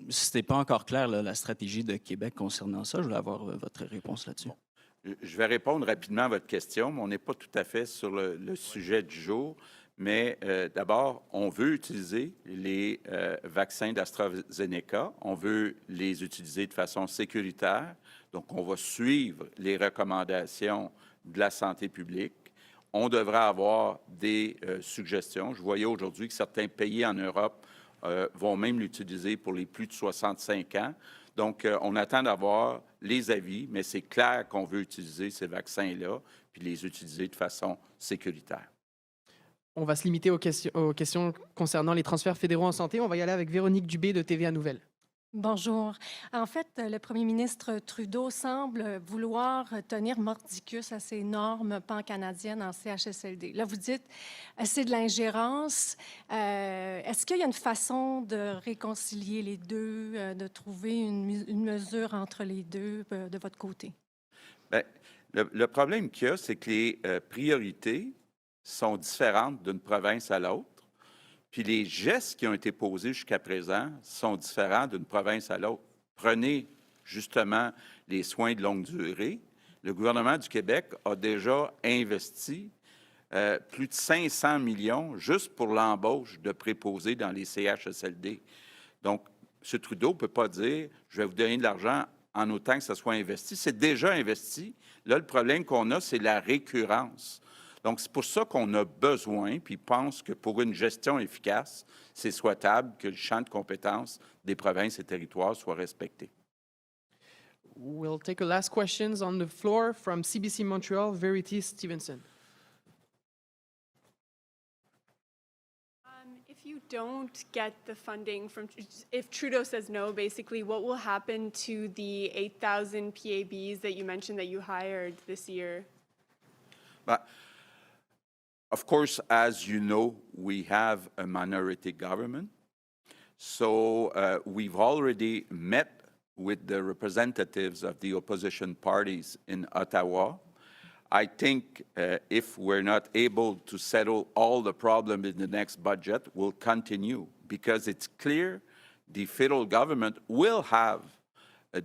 ce n'était pas encore clair, là, la stratégie de Québec concernant ça. Je voulais avoir votre réponse là-dessus. Bon. Je vais répondre rapidement à votre question, mais on n'est pas tout à fait sur le sujet du jour. Mais d'abord, on veut utiliser les vaccins d'AstraZeneca. On veut les utiliser de façon sécuritaire. Donc, on va suivre les recommandations de la santé publique. On devrait avoir des suggestions. Je voyais aujourd'hui que certains pays en Europe vont même l'utiliser pour les plus de 65 ans. Donc, on attend d'avoir les avis, mais c'est clair qu'on veut utiliser ces vaccins-là puis les utiliser de façon sécuritaire. On va se limiter aux questions concernant les transferts fédéraux en santé. On va y aller avec Véronique Dubé de TVA Nouvelles. Bonjour. En fait, le premier ministre Trudeau semble vouloir tenir mordicus à ces normes pan-canadiennes en CHSLD. Là, vous dites, c'est de l'ingérence. Est-ce qu'il y a une façon de réconcilier les deux, de trouver une mesure entre les deux de votre côté? Bien, le problème qu'il y a, c'est que les priorités sont différentes d'une province à l'autre. Puis les gestes qui ont été posés jusqu'à présent sont différents d'une province à l'autre. Prenez justement les soins de longue durée. Le gouvernement du Québec a déjà investi plus de 500 millions juste pour l'embauche de préposés dans les CHSLD. Donc, M. Trudeau ne peut pas dire « je vais vous donner de l'argent en autant que ça soit investi ». C'est déjà investi. Là, le problème qu'on a, c'est la récurrence. Donc, c'est pour ça qu'on a besoin, puis pense que pour une gestion efficace, c'est souhaitable que le champ de compétences des provinces et territoires soit respecté. We'll take a last questions on the floor from CBC Montreal, Verity Stevenson. If you don't get the funding if Trudeau says no, basically, what will happen to the 8,000 PABs that you mentioned that you hired this year? Of course, as you know, we have a minority government. So we've already met with the representatives of the opposition parties in Ottawa. I think if we're not able to settle all the problems in the next budget, we'll continue because it's clear the federal government will have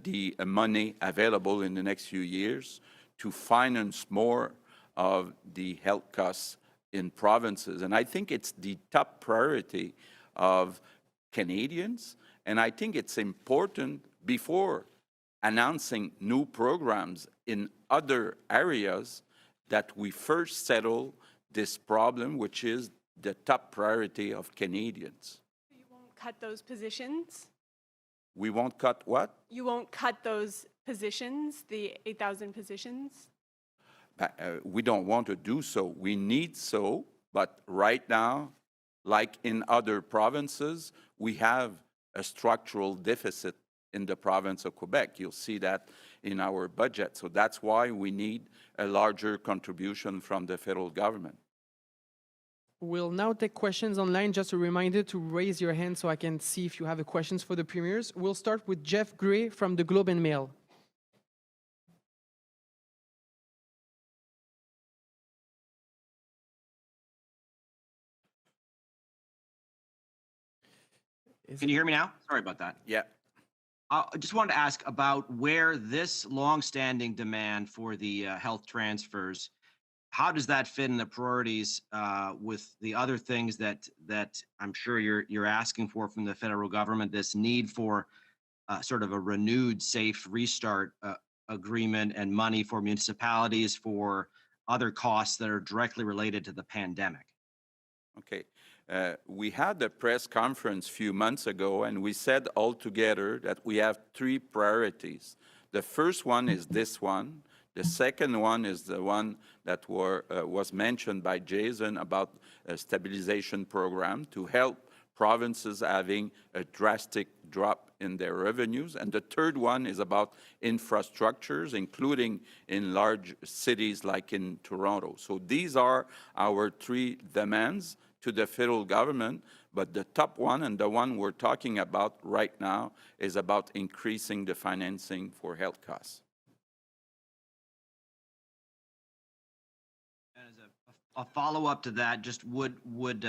the money available in the next few years to finance more of the health costs in provinces. And I think it's the top priority of Canadians. And I think it's important before announcing new programs in other areas that we first settle this problem, which is the top priority of Canadians. You won't cut those positions? We won't cut what? You won't cut those positions, the 8,000 positions? We don't want to do so. We need so, but right now, like in other provinces, we have a structural deficit in the province of Quebec. You'll see that in our budget. So that's why we need a larger contribution from the federal government. We'll now take questions online. Just a reminder to raise your hand so I can see if you have questions for the premiers. We'll start with Jeff Gray from the Globe and Mail. Can you hear me now? Sorry about that. Yeah. I just wanted to ask about where this longstanding demand for the health transfers, how does that fit in the priorities with the other things that I'm sure you're asking for from the federal government? This need for sort of a renewed safe restart agreement and money for municipalities for other costs that are directly related to the pandemic. Okay. We had a press conference a few months ago, and we said all together that we have three priorities. The first one is this one. The second one is the one that was mentioned by Jason about a stabilization program to help provinces having a drastic drop in their revenues. And the third one is about infrastructures, including in large cities like in Toronto. So these are our three demands to the federal government, but the top one and the one we're talking about right now is about increasing the financing for health costs. As a follow-up to that, just would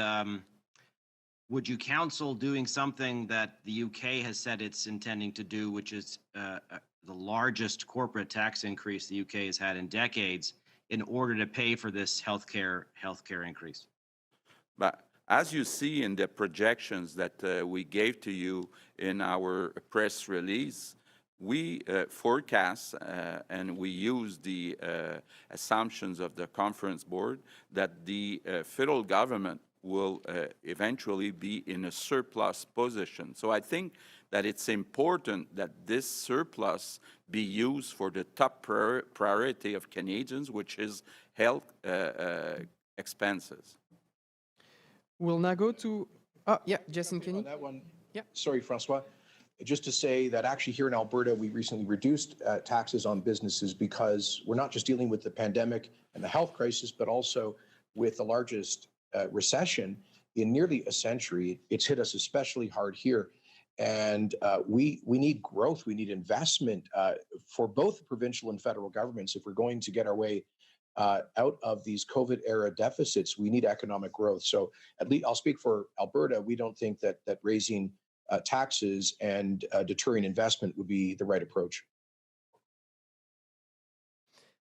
you counsel doing something that the UK has said it's intending to do, which is the largest corporate tax increase the UK has had in decades, in order to pay for this healthcare increase? But as you see in the projections that we gave to you in our press release, we forecast and we use the assumptions of the conference board that the federal government will eventually be in a surplus position. So I think that it's important that this surplus be used for the top priority of Canadians, which is health expenses. We'll now go to, Jason Kenney. On that one, Yeah. Sorry, Francois. Just to say that actually here in Alberta, we recently reduced taxes on businesses because we're not just dealing with the pandemic and the health crisis, but also with the largest recession in nearly a century. It's hit us especially hard here. And we need growth. We need investment for both the provincial and federal governments. If we're going to get our way out of these COVID era deficits, we need economic growth. So at least I'll speak for Alberta. We don't think that raising taxes and deterring investment would be the right approach.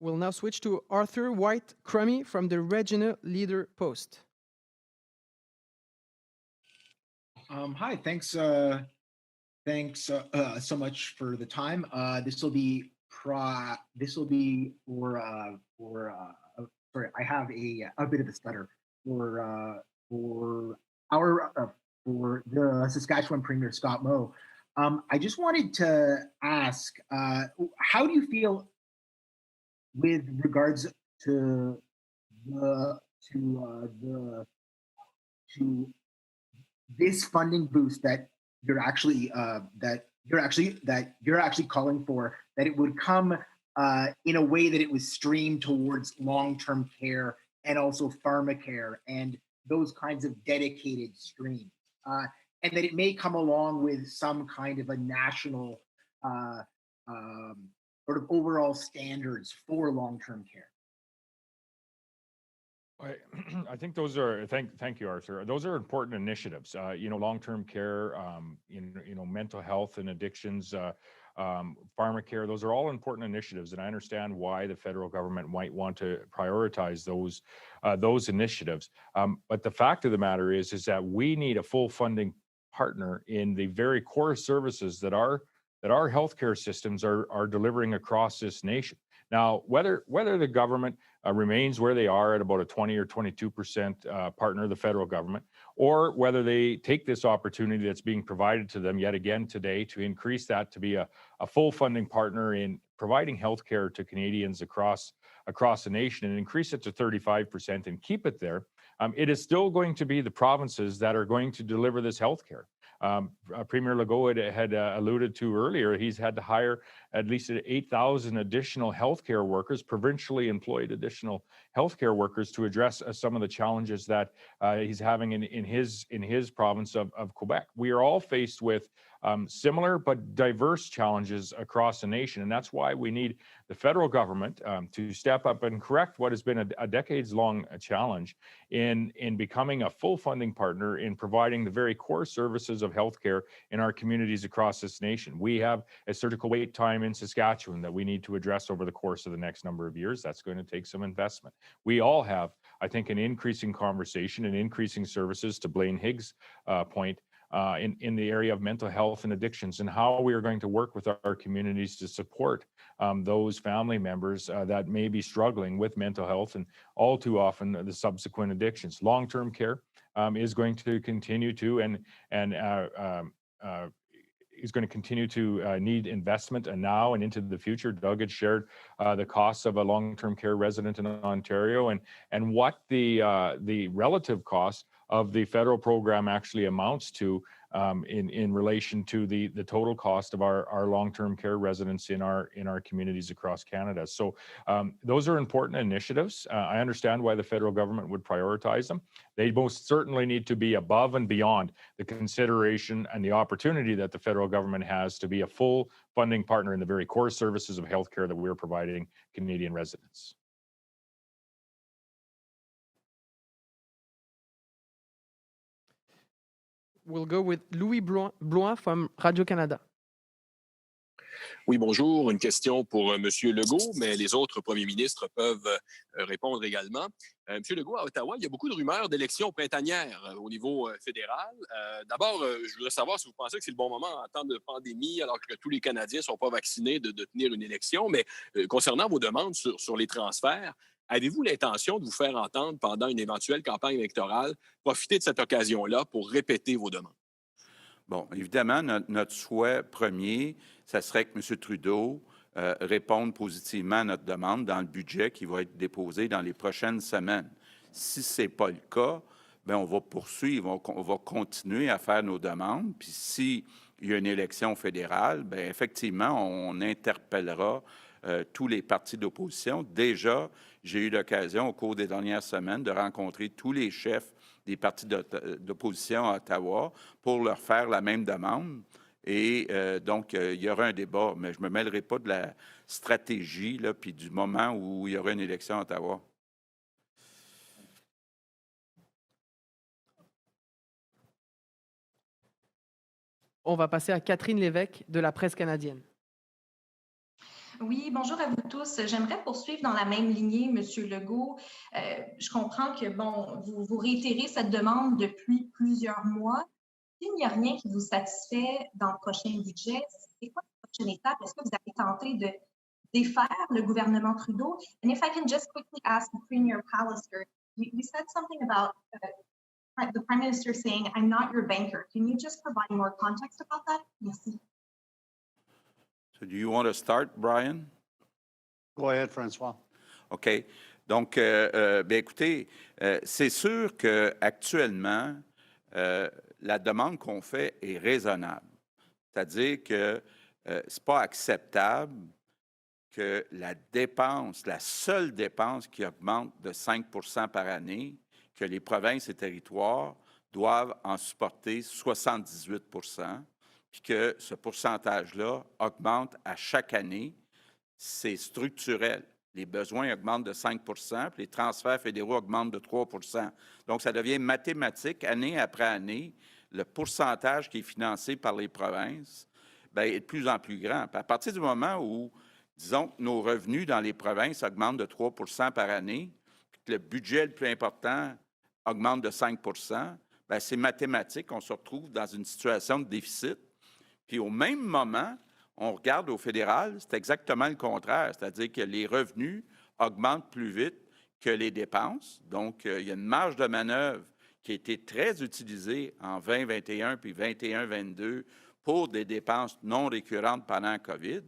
We'll now switch to Arthur White-Crummy from the Regina Leader Post. Hi, thanks so much for the time. This will be sorry, I have a bit of a stutter for the Saskatchewan Premier Scott Moe. I just wanted to ask, how do you feel with regards to this funding boost that you're actually calling for, that it would come in a way that it was streamed towards long-term care and also pharmacare and those kinds of dedicated streams, and that it may come along with some kind of a national sort of overall standards for long-term care? I think those are, thank you, Arthur. Those are important initiatives. Long-term care, mental health and addictions, pharmacare, those are all important initiatives. And I understand why the federal government might want to prioritize those initiatives. But the fact of the matter is that we need a full funding partner in the very core services that our healthcare systems are delivering across this nation. Now, whether the government remains where they are at about a 20 or 22% partner, the federal government, or whether they take this opportunity that's being provided to them yet again today to increase that to be a full funding partner in providing healthcare to Canadians across the nation and increase it to 35% and keep it there, it is still going to be the provinces that are going to deliver this healthcare. Premier Legault had alluded to earlier, he's had to hire at least 8,000 additional healthcare workers, provincially employed additional healthcare workers, to address some of the challenges that he's having in his province of Quebec. We are all faced with similar but diverse challenges across the nation, and that's why we need the federal government to step up and correct what has been a decades-long challenge in becoming a full funding partner in providing the very core services services of healthcare in our communities across this nation. We have a surgical wait time in Saskatchewan that we need to address over the course of the next number of years. That's going to take some investment. We all have, I think, an increasing conversation and increasing services, to Blaine Higgs' point, in the area of mental health and addictions, and how we are going to work with our communities to support those family members that may be struggling with mental health and all too often the subsequent addictions. Long-term care is going to continue to is going to continue to need investment and now and into the future. Doug had shared the costs of a long-term care resident in Ontario and what the relative cost of the federal program actually amounts to in relation to the total cost of our long-term care residents in our communities across Canada. So those are important initiatives. I understand why the federal government would prioritize them. They most certainly need to be above and beyond the consideration and the opportunity that the federal government has to be a full funding partner in the very core services of healthcare that we're providing Canadian residents. We'll go with Louis Bloin from Radio-Canada. Oui, bonjour. Une question pour M. Legault, mais les autres premiers ministres peuvent répondre également. M. Legault, à Ottawa, il y a beaucoup de rumeurs d'élections printanières au niveau fédéral. D'abord, je voudrais savoir si vous pensez que c'est le bon moment en temps de pandémie, alors que tous les Canadiens ne sont pas vaccinés, de tenir une élection. Mais concernant vos demandes sur les transferts, avez-vous l'intention de vous faire entendre pendant une éventuelle campagne électorale, profiter de cette occasion-là pour répéter vos demandes? Bon, évidemment, notre souhait premier, ça serait que M. Trudeau réponde positivement à notre demande dans le budget qui va être déposé dans les prochaines semaines. Si ce n'est pas le cas, bien, on va poursuivre, on va continuer à faire nos demandes. Puis s'il y a une élection fédérale, bien, effectivement, on interpellera tous les partis d'opposition. Déjà, j'ai eu l'occasion au cours des dernières semaines de rencontrer tous les chefs des partis d'opposition à Ottawa pour leur faire la même demande. Et donc, il y aura un débat, mais je ne me mêlerai pas de la stratégie là, puis du moment où il y aura une élection à Ottawa. On va passer à Catherine Lévesque de la Presse canadienne. Oui, bonjour à vous tous. J'aimerais poursuivre dans la même lignée, M. Legault. Je comprends que, bon, vous réitérez cette demande depuis plusieurs mois. S'il n'y a rien qui vous satisfait dans le prochain budget, c'est quoi la prochaine étape? Est-ce que vous avez tenté de défaire le gouvernement Trudeau? And if I can just quickly ask the Premier Pallister, you said something about the Prime Minister saying, I'm not your banker. Can you just provide more context about that? Merci. So do you want to start, Brian? Go ahead, François. OK. Donc, bien, écoutez, c'est sûr qu'actuellement, la demande qu'on fait est raisonnable. C'est-à-dire que ce n'est pas acceptable que la dépense, la seule dépense qui augmente de 5 % par année, que les provinces et territoires doivent en supporter 78 %, puis que ce pourcentage-là augmente à chaque année. C'est structurel. Les besoins augmentent de 5 % puis les transferts fédéraux augmentent de 3 %. Donc, ça devient mathématique, année après année. Le pourcentage qui est financé par les provinces bien, est de plus en plus grand. Puis à partir du moment où, disons que nos revenus dans les provinces augmentent de 3 % par année, puis que le budget le plus important augmente de 5 % bien, c'est mathématique. On se retrouve dans une situation de déficit. Puis au même moment, on regarde au fédéral, c'est exactement le contraire, c'est-à-dire que les revenus augmentent plus vite que les dépenses. Donc, il y a une marge de manœuvre qui a été très utilisée en 2021 puis 21-22 pour des dépenses non récurrentes pendant la COVID.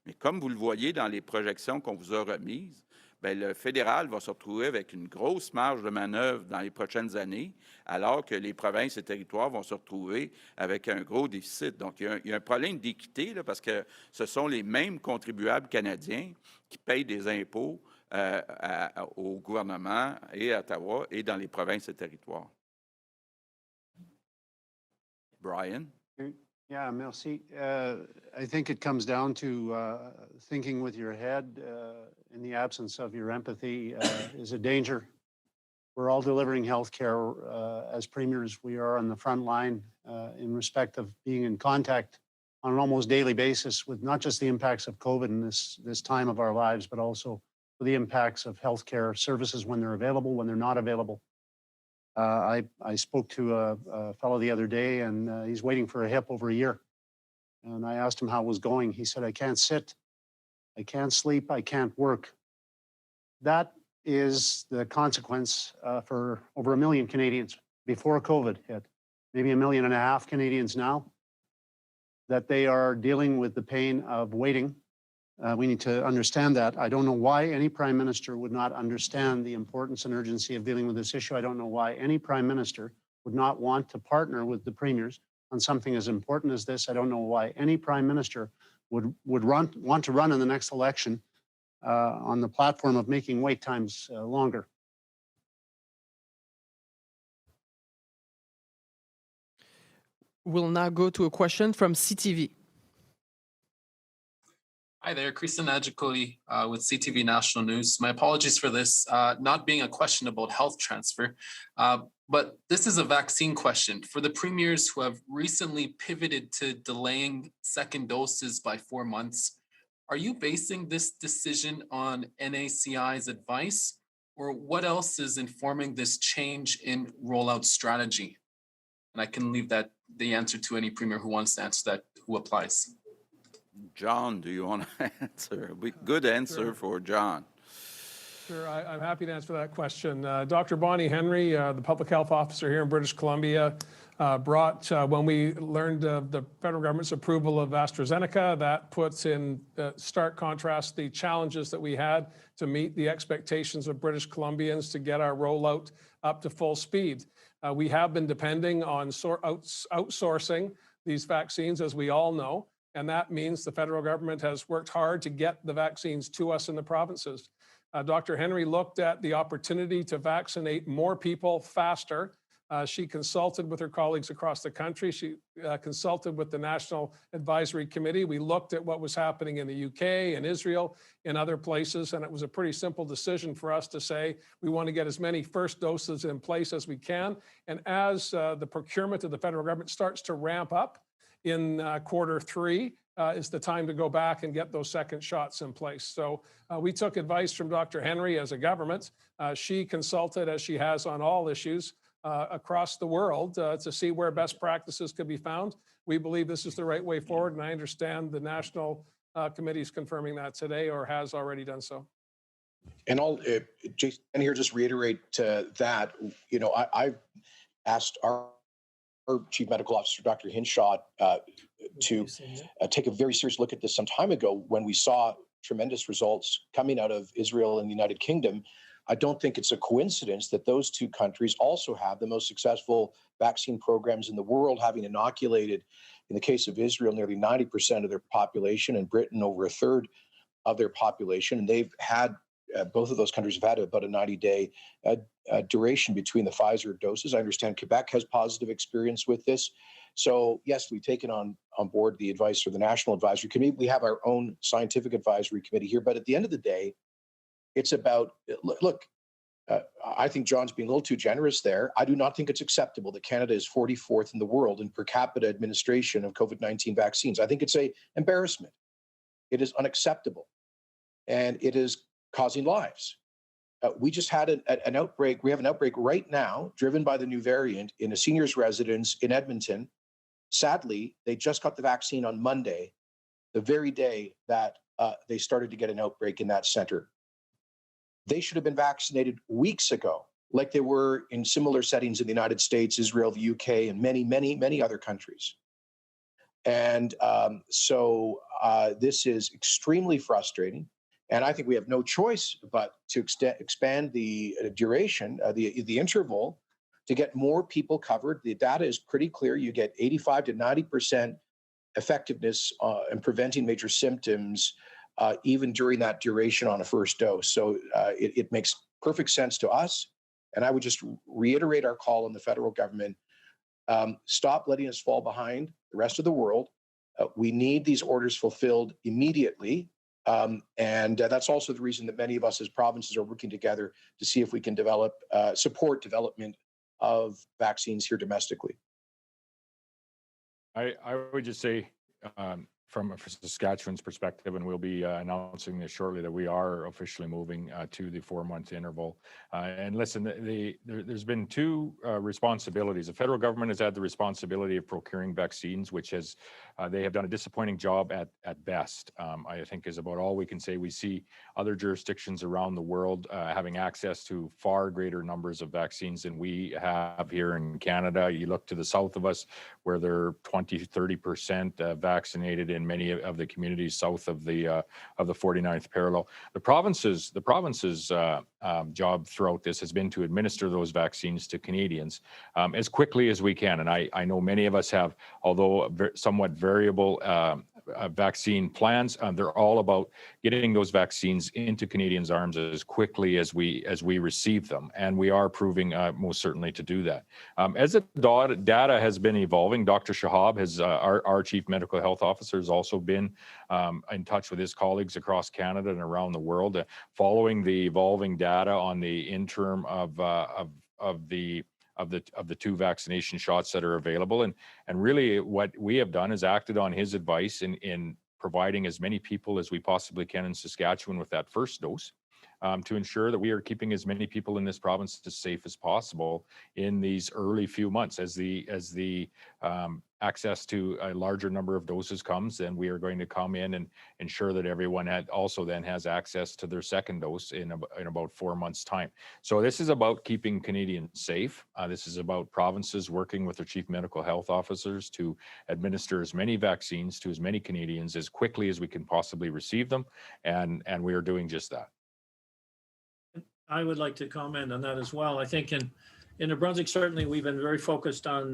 Mais comme vous le voyez dans les projections qu'on vous a remises, bien, le fédéral va se retrouver avec une grosse marge de manœuvre dans les prochaines années, alors que les provinces et territoires vont se retrouver avec un gros déficit. Donc, il y a un problème d'équité, là, parce que ce sont les mêmes contribuables canadiens qui payent des impôts au gouvernement et à Ottawa et dans les provinces et territoires. Brian? Yeah, merci. I think it comes down to thinking with your head in the absence of your empathy is a danger We're all delivering healthcare as premiers. We are on the front line in respect of being in contact on an almost daily basis with not just the impacts of COVID in this time of our lives, but also the impacts of healthcare services when they're available, when they're not available. I spoke to a fellow the other day, and he's waiting for a hip over a year. And I asked him how it was going. He said, "I can't sit, I can't sleep, I can't work." That is the consequence for over 1 million Canadians before COVID hit, maybe 1.5 million Canadians now, that they are dealing with the pain of waiting. We need to understand that. I don't know why any prime minister would not understand the importance and urgency of dealing with this issue. I don't know why any prime minister would not want to partner with the premiers on something as important as this. I don't know why any prime minister would want to run in the next election on the platform of making wait times longer. We'll now go to a question from CTV. Hi there, Kristen Ajikoli with CTV National News. My apologies for this not being a question about health transfer, but this is a vaccine question. For the premiers who have recently pivoted to delaying second doses by 4 months, are you basing this decision on NACI's advice, or what else is informing this change in rollout strategy? And I can leave the answer to any premier who wants to answer that, who applies. John, do you want to answer? Good answer for John. Sure, I'm happy to answer that question. Dr. Bonnie Henry, the public health officer here in British Columbia, brought, when we learned of the federal government's approval of AstraZeneca, that puts in stark contrast the challenges that we had to meet the expectations of British Columbians to get our rollout up to full speed. We have been depending on outsourcing these vaccines, as we all know, and that means the federal government has worked hard to get the vaccines to us in the provinces. Dr. Henry looked at the opportunity to vaccinate more people faster. She consulted with her colleagues across the country. She consulted with the National Advisory Committee. We looked at what was happening in the UK and Israel, in other places, and it was a pretty simple decision for us to say we want to get as many first doses in place as we can. And as the procurement of the federal government starts to ramp up in Q3, is the time to go back and get those second shots in place. So we took advice from Dr. Henry as a government. She consulted, as she has on all issues, across the world to see where best practices could be found. We believe this is the right way forward, and I understand the National Committee is confirming that today or has already done so. And I'll, Jason, here just reiterate that, you know, I've asked our Chief Medical Officer, Dr. Hinshaw, to take a very serious look at this some time ago when we saw tremendous results coming out of Israel and the United Kingdom. I don't think it's a coincidence that those two countries also have the most successful vaccine programs in the world, having inoculated, in the case of Israel, nearly 90% of their population, and Britain over a third of their population. And they've had, both of those countries have had about a 90-day duration between the Pfizer doses. I understand Quebec has positive experience with this. So yes, we've taken on board the advice of the National Advisory Committee. We have our own scientific advisory committee here, but at the end of the day, it's about, look, I think John's being a little too generous there. I do not think it's acceptable that Canada is 44th in the world in per capita administration of COVID-19 vaccines. I think it's an embarrassment. It is unacceptable, and it is causing lives. We just had an outbreak. We have an outbreak right now, driven by the new variant, in a seniors' residence in Edmonton. Sadly, they just got the vaccine on Monday, the very day that they started to get an outbreak in that center. They should have been vaccinated weeks ago, like they were in similar settings in the United States, Israel, the UK, and many, many, many other countries. And so this is extremely frustrating. And I think we have no choice but to expand the duration, the interval, to get more people covered. The data is pretty clear. You get 85 to 90% effectiveness in preventing major symptoms, even during that duration on a first dose. So it makes perfect sense to us. And I would just reiterate our call on the federal government. Stop letting us fall behind the rest of the world. We need these orders fulfilled immediately. That's also the reason that many of us as provinces are working together to see if we can support development of vaccines here domestically. I would just say, from Saskatchewan's perspective, and we'll be announcing this shortly, that we are officially moving to the 4-month interval. And listen, there's been two responsibilities. The federal government has had the responsibility of procuring vaccines, which they have done a disappointing job at best. I think is about all we can say. We see other jurisdictions around the world having access to far greater numbers of vaccines than we have here in Canada. You look to the south of us, where they're 20-30% vaccinated in many of the communities south of the 49th parallel. The province's job throughout this has been to administer those vaccines to Canadians as quickly as we can. And I know many of us have, although somewhat variable vaccine plans, they're all about getting those vaccines into Canadians' arms as quickly as we receive them. And we are proving most certainly to do that. As the data has been evolving, Dr. Shahab, our Chief Medical Health Officer, has also been in touch with his colleagues across Canada and around the world, following the evolving data on the interim of the 2 vaccination shots that are available. And really what we have done is acted on his advice in providing as many people as we possibly can in Saskatchewan with that first dose, to ensure that we are keeping as many people in this province as safe as possible in these early few months. As the access to a larger number of doses comes, then we are going to come in and ensure that everyone also then has access to their second dose in about 4 months' time. So this is about keeping Canadians safe. This is about provinces working with their chief medical health officers to administer as many vaccines to as many Canadians as quickly as we can possibly receive them, and we are doing just that. I would like to comment on that as well. I think in New Brunswick, certainly we've been very focused on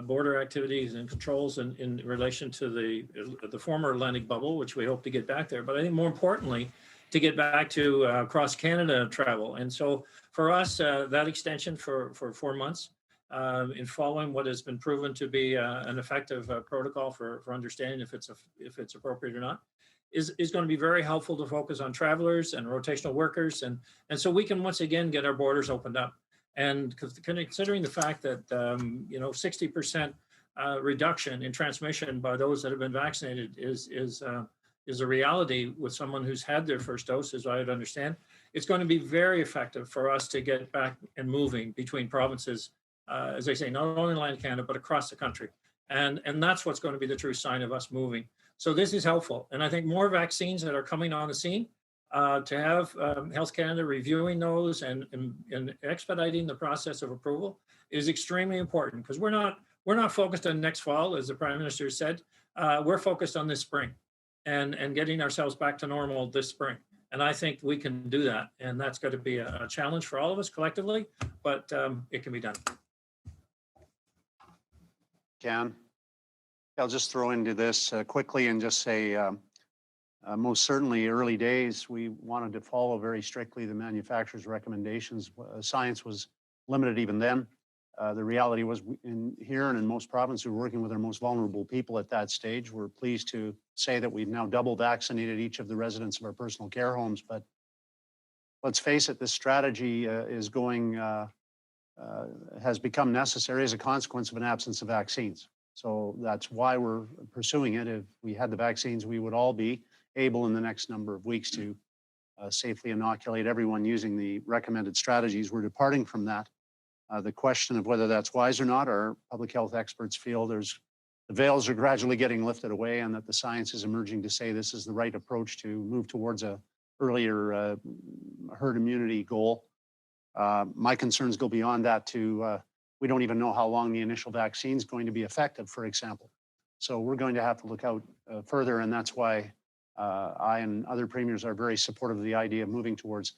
border activities and controls in relation to the former Atlantic bubble, which we hope to get back there. But I think more importantly, to get back to cross-Canada travel. And so for us, that extension for 4 months, in following what has been proven to be an effective protocol for understanding if it's appropriate or not, is going to be very helpful to focus on travelers and rotational workers. And so we can once again get our borders opened up. And considering the fact that, 60% reduction in transmission by those that have been vaccinated is a reality with someone who's had their first dose, as I would understand, it's going to be very effective for us to get back and moving between provinces, as I say, not only in Atlantic Canada, but across the country. And that's what's going to be the true sign of us moving. So this is helpful. And I think more vaccines that are coming on the scene, to have Health Canada reviewing those and expediting the process of approval is extremely important, because we're not focused on next fall, as the Prime Minister said. We're focused on this spring and getting ourselves back to normal this spring. And I think we can do that. And that's going to be a challenge for all of us collectively, but it can be done. I'll just throw into this quickly and just say, most certainly early days, we wanted to follow very strictly the manufacturer's recommendations. Science was limited even then. The reality was here and in most provinces, we're working with our most vulnerable people at that stage. We're pleased to say that we've now double vaccinated each of the residents of our personal care homes. But let's face it, this strategy has become necessary as a consequence of an absence of vaccines. So that's why we're pursuing it. If we had the vaccines, we would all be able in the next number of weeks to safely inoculate everyone using the recommended strategies. We're departing from that. The question of whether that's wise or not, our public health experts feel the veils are gradually getting lifted away, and that the science is emerging to say this is the right approach to move towards a earlier herd immunity goal. My concerns go beyond that to we don't even know how long the initial vaccine is going to be effective, for example. So we're going to have to look out further, and that's why I and other premiers are very supportive of the idea of moving towards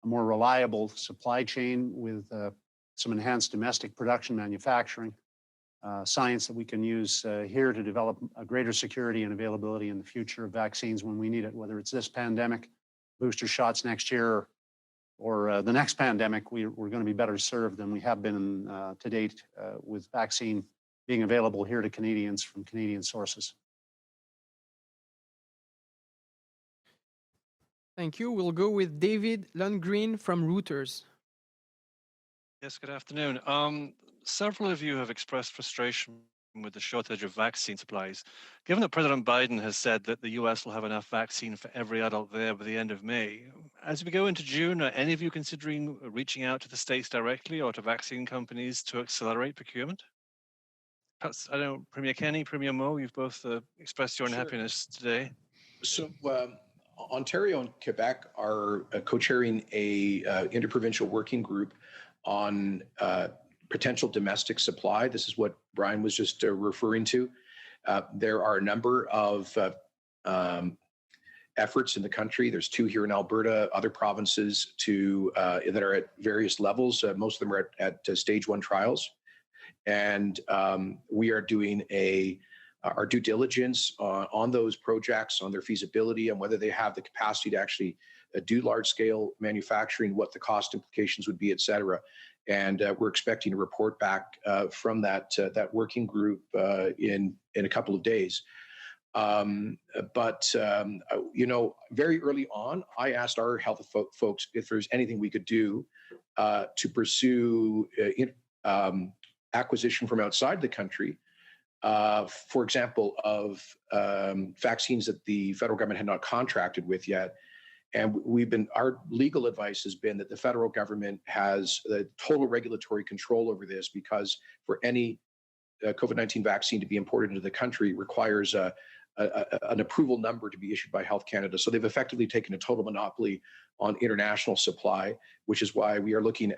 a more reliable supply chain with some enhanced domestic production manufacturing, science that we can use here to develop a greater security and availability in the future of vaccines when we need it, whether it's this pandemic, booster shots next year, or the next pandemic. We're going to be better served than we have been to date with vaccine being available here to Canadians from Canadian sources. Thank you. We'll go with David Lundgren from Reuters. Yes, good afternoon. Several of you have expressed frustration with the shortage of vaccine supplies. Given that President Biden has said that the US will have enough vaccine for every adult there by the end of May, as we go into June, are any of you considering reaching out to the states directly or to vaccine companies to accelerate procurement? Perhaps, I don't know, Premier Kenney, Premier Moe, you've both expressed your unhappiness today. So Ontario and Quebec are co-chairing a interprovincial working group on potential domestic supply. This is what Brian was just referring to. There are a number of efforts in the country. There's 2 here in Alberta, other provinces that are at various levels. Most of them are at stage 1 trials. And we are doing our due diligence on those projects, on their feasibility, and whether they have the capacity to actually do large-scale manufacturing, what the cost implications would be, et cetera. And we're expecting a report back from that working group in a couple of days. Very early on, I asked our health folks if there's anything we could do to pursue acquisition from outside the country, for example, of vaccines that the federal government had not contracted with yet. And our legal advice has been that the federal government has the total regulatory control over this, because for any COVID-19 vaccine to be imported into the country requires an approval number to be issued by Health Canada. So they've effectively taken a total monopoly on international supply, which is why we are looking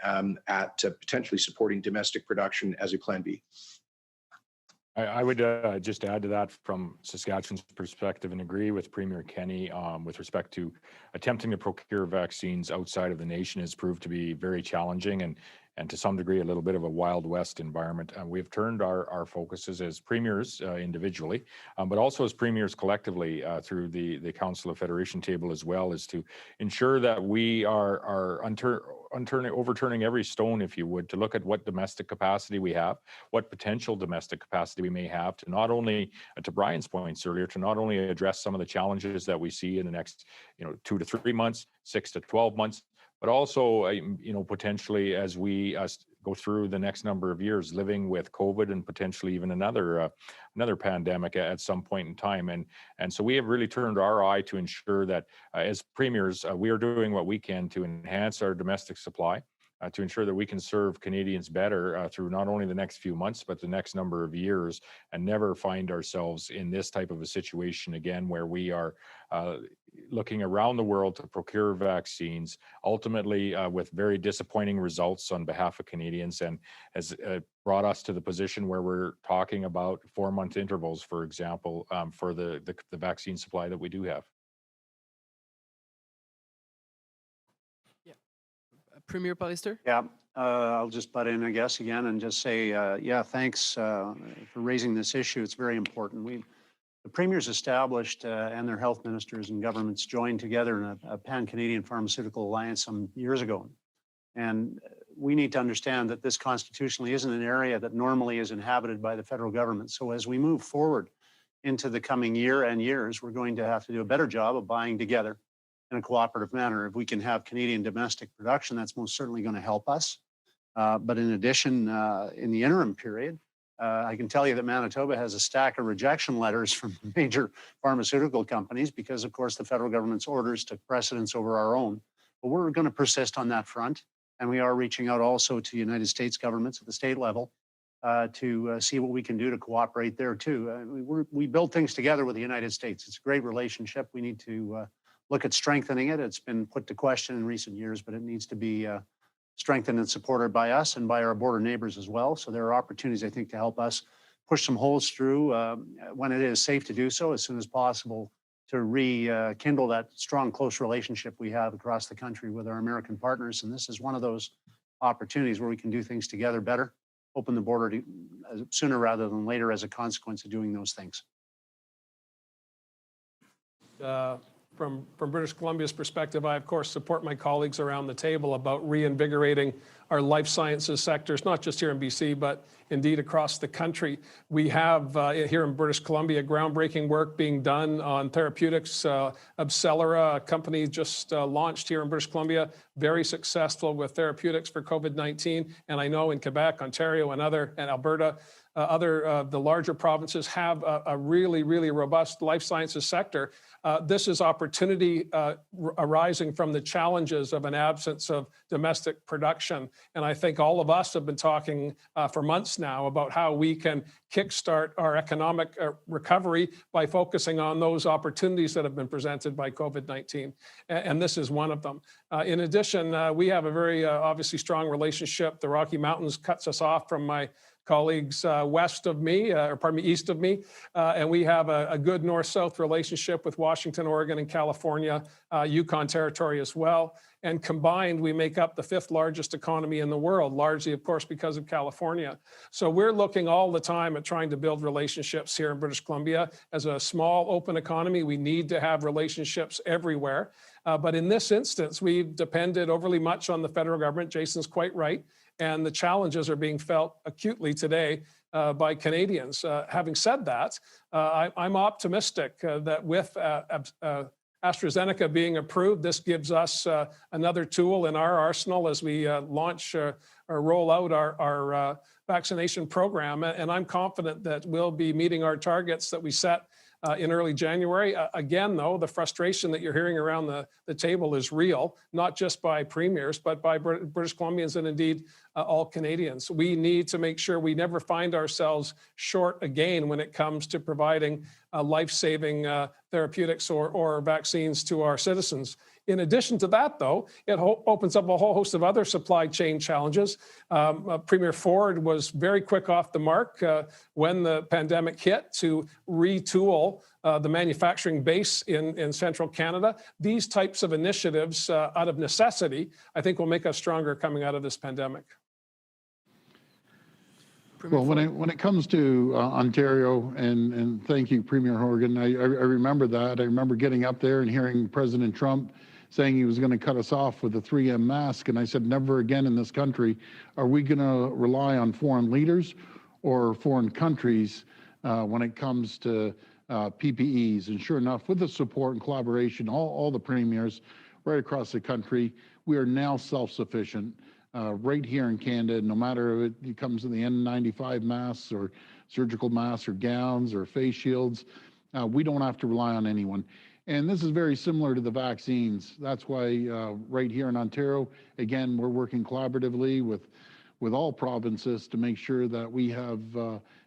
at potentially supporting domestic production as a plan B. I would just add to that from Saskatchewan's perspective and agree with Premier Kenney with respect to attempting to procure vaccines outside of the nation has proved to be very challenging and to some degree a little bit of a Wild West environment. We've turned our focuses as premiers individually, but also as premiers collectively through the Council of Federation table as well, is to ensure that we are overturning every stone, if you would, to look at what domestic capacity we have, what potential domestic capacity we may have to not only, to Brian's points earlier, to not only address some of the challenges that we see in the next 2 to 3 months, 6 to 12 months, but also, potentially as we go through the next number of years living with COVID and potentially even another pandemic at some point in time. And so we have really turned our eye to ensure that as premiers, we are doing what we can to enhance our domestic supply, to ensure that we can serve Canadians better through not only the next few months, but the next number of years, and never find ourselves in this type of a situation again, where we are looking around the world to procure vaccines, ultimately with very disappointing results on behalf of Canadians, and has brought us to the position where we're talking about 4-month intervals, for example, for the vaccine supply that we do have. Premier Pallister? Yeah, I'll just butt in, I guess, again, and just say, thanks for raising this issue. It's very important. The premiers established and their health ministers and governments joined together in a pan-Canadian pharmaceutical alliance some years ago. And we need to understand that this constitutionally isn't an area that normally is inhabited by the federal government. So as we move forward into the coming year and years, we're going to have to do a better job of buying together in a cooperative manner. If we can have Canadian domestic production, that's most certainly going to help us. But in addition, in the interim period, I can tell you that Manitoba has a stack of rejection letters from major pharmaceutical companies because, of course, the federal government's orders took precedence over our own. But we're going to persist on that front. And we are reaching out also to United States governments at the state level to see what we can do to cooperate there, too. We build things together with the United States. It's a great relationship. We need to look at strengthening it. It's been put to question in recent years, but it needs to be strengthened and supported by us and by our border neighbors as well. So there are opportunities, I think, to help us push some holes through when it is safe to do so as soon as possible, to rekindle that strong, close relationship we have across the country with our American partners. And this is one of those opportunities where we can do things together better, open the border sooner rather than later as a consequence of doing those things. From British Columbia's perspective, I, of course, support my colleagues around the table about reinvigorating our life sciences sectors, not just here in BC, but indeed across the country. We have here in British Columbia groundbreaking work being done on therapeutics. AbCellera, a company just launched here in British Columbia, very successful with therapeutics for COVID-19. And I know in Quebec, Ontario, and Alberta, the larger provinces have a really, really robust life sciences sector. This is opportunity arising from the challenges of an absence of domestic production. And I think all of us have been talking for months now about how we can kickstart our economic recovery by focusing on those opportunities that have been presented by COVID-19. And this is one of them. In addition, we have a very obviously strong relationship. The Rocky Mountains cuts us off from my colleagues east of me, and we have a good north-south relationship with Washington, Oregon, and California, Yukon Territory as well. And combined, we make up the 5th largest economy in the world, largely, of course, because of California. So we're looking all the time at trying to build relationships here in British Columbia. As a small, open economy, we need to have relationships everywhere. But in this instance, we've depended overly much on the federal government. Jason's quite right. And the challenges are being felt acutely today by Canadians. Having said that, I'm optimistic that with AstraZeneca being approved, this gives us another tool in our arsenal as we launch or roll out our vaccination program. And I'm confident that we'll be meeting our targets that we set in early January. Again, though, the frustration that you're hearing around the table is real, not just by premiers, but by British Columbians and indeed all Canadians. We need to make sure we never find ourselves short again when it comes to providing life-saving therapeutics or vaccines to our citizens. In addition to that, though, it opens up a whole host of other supply chain challenges. Premier Ford was very quick off the mark when the pandemic hit to retool the manufacturing base in central Canada. These types of initiatives, out of necessity, I think will make us stronger coming out of this pandemic. Well, when it comes to Ontario, and thank you, Premier Horgan, I remember that. I remember getting up there and hearing President Trump saying he was going to cut us off with a 3M mask. And I said, never again in this country are we going to rely on foreign leaders or foreign countries when it comes to PPEs. And sure enough, with the support and collaboration, all the premiers right across the country, we are now self-sufficient. Right here in Canada, no matter if it comes to the N95 masks or surgical masks or gowns or face shields, we don't have to rely on anyone. And this is very similar to the vaccines. That's why right here in Ontario, again, we're working collaboratively with all provinces to make sure that we have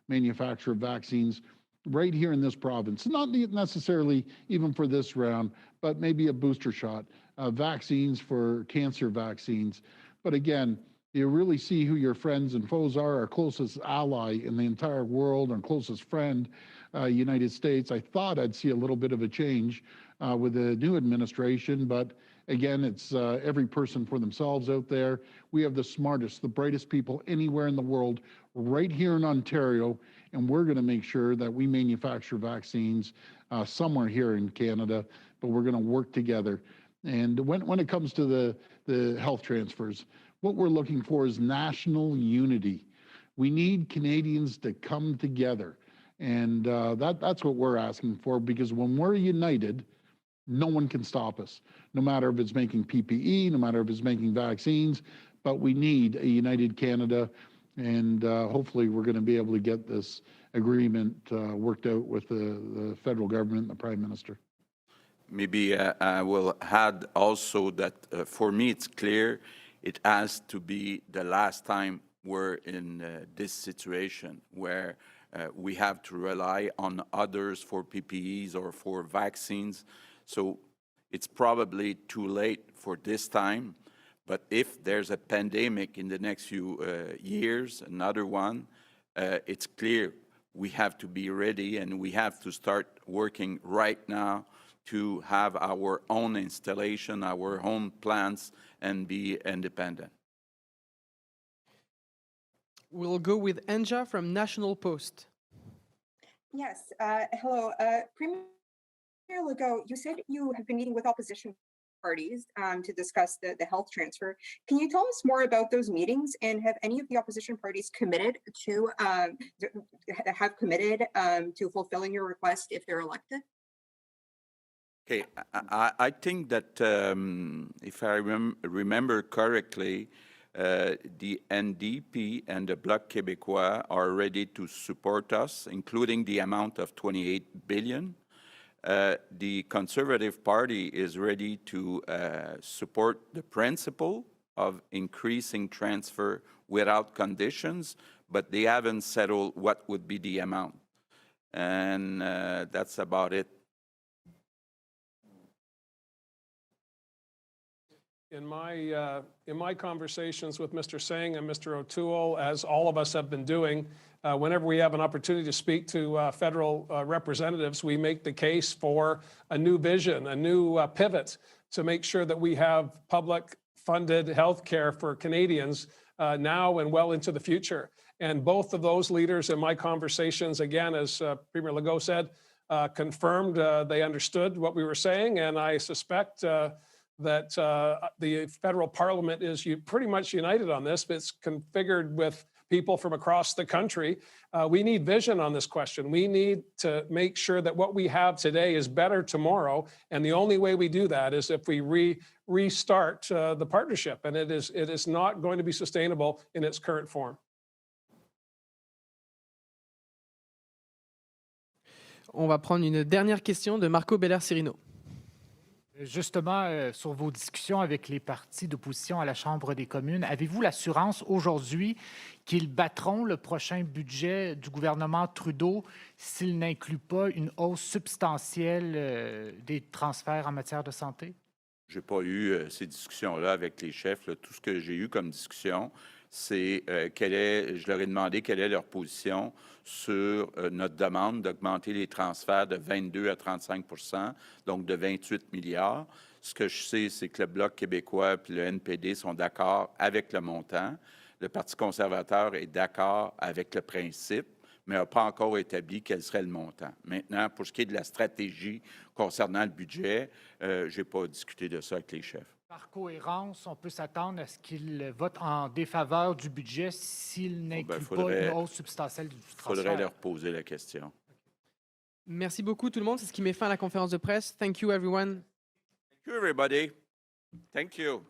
manufacture of vaccines right here in this province. Not necessarily even for this round, but maybe a booster shot, vaccines for cancer vaccines. But again, you really see who your friends and foes are. Our closest ally in the entire world, our closest friend, United States. I thought I'd see a little bit of a change with the new administration, but again, it's every person for themselves out there. We have the smartest, the brightest people anywhere in the world right here in Ontario, and we're going to make sure that we manufacture vaccines somewhere here in Canada, but we're going to work together. And when it comes to the health transfers, what we're looking for is national unity. We need Canadians to come together. And that's what we're asking for, because when we're united, no one can stop us, no matter if it's making PPE, no matter if it's making vaccines, but we need a united Canada. And hopefully we're going to be able to get this agreement worked out with the federal government and the Prime Minister. Maybe I will add also that for me it's clear it has to be the last time we're in this situation where we have to rely on others for PPEs or for vaccines. So it's probably too late for this time. But if there's a pandemic in the next few years, another one, it's clear we have to be ready and we have to start working right now to have our own installation, our own plants, and be independent. We'll go with Anja from National Post. Yes, hello. Premier Legault, you said you have been meeting with opposition parties to discuss the health transfer. Can you tell us more about those meetings, and have any of the opposition parties committed to fulfilling your request if they're elected? Okay, I think that if I remember correctly, the NDP and the Bloc Québécois are ready to support us, including the amount of 28 billion. The Conservative Party is ready to support the principle of increasing transfer without conditions, but they haven't settled what would be the amount. And that's about it. In my conversations with Mr. Singh and Mr. O'Toole, as all of us have been doing, whenever we have an opportunity to speak to federal representatives, we make the case for a new vision, a new pivot to make sure that we have public-funded health care for Canadians now and well into the future. And both of those leaders in my conversations, again, as Premier Legault said, confirmed they understood what we were saying, and I suspect that the federal parliament is pretty much united on this. It's configured with people from across the country. We need vision on this question. We need to make sure that what we have today is better tomorrow, and the only way we do that is if we restart the partnership, and it is not going to be sustainable in its current form. On va prendre une dernière question de Marco Beller-Cirino. Justement, sur vos discussions avec les partis d'opposition à la Chambre des communes, avez-vous l'assurance aujourd'hui qu'ils battront le prochain budget du gouvernement Trudeau s'il n'inclut pas une hausse substantielle des transferts en matière de santé? Je n'ai pas eu ces discussions-là avec les chefs. Là. Tout ce que j'ai eu comme discussion, c'est je leur ai demandé quelle est leur position sur notre demande d'augmenter les transferts de 22 à 35 %, donc de 28 milliards. Ce que je sais, c'est que le Bloc québécois et le NPD sont d'accord avec le montant. Le Parti conservateur est d'accord avec le principe, mais n'a pas encore établi quel serait le montant. Maintenant, pour ce qui est de la stratégie concernant le budget, je n'ai pas discuté de ça avec les chefs. Par cohérence, on peut s'attendre à ce qu'ils votent en défaveur du budget s'ils n'incluent pas une hausse substantielle du transfert. Il faudrait leur poser la question. Merci beaucoup tout le monde. C'est ce qui met fin à la conférence de presse. Thank you everyone. Thank you everybody. Thank you.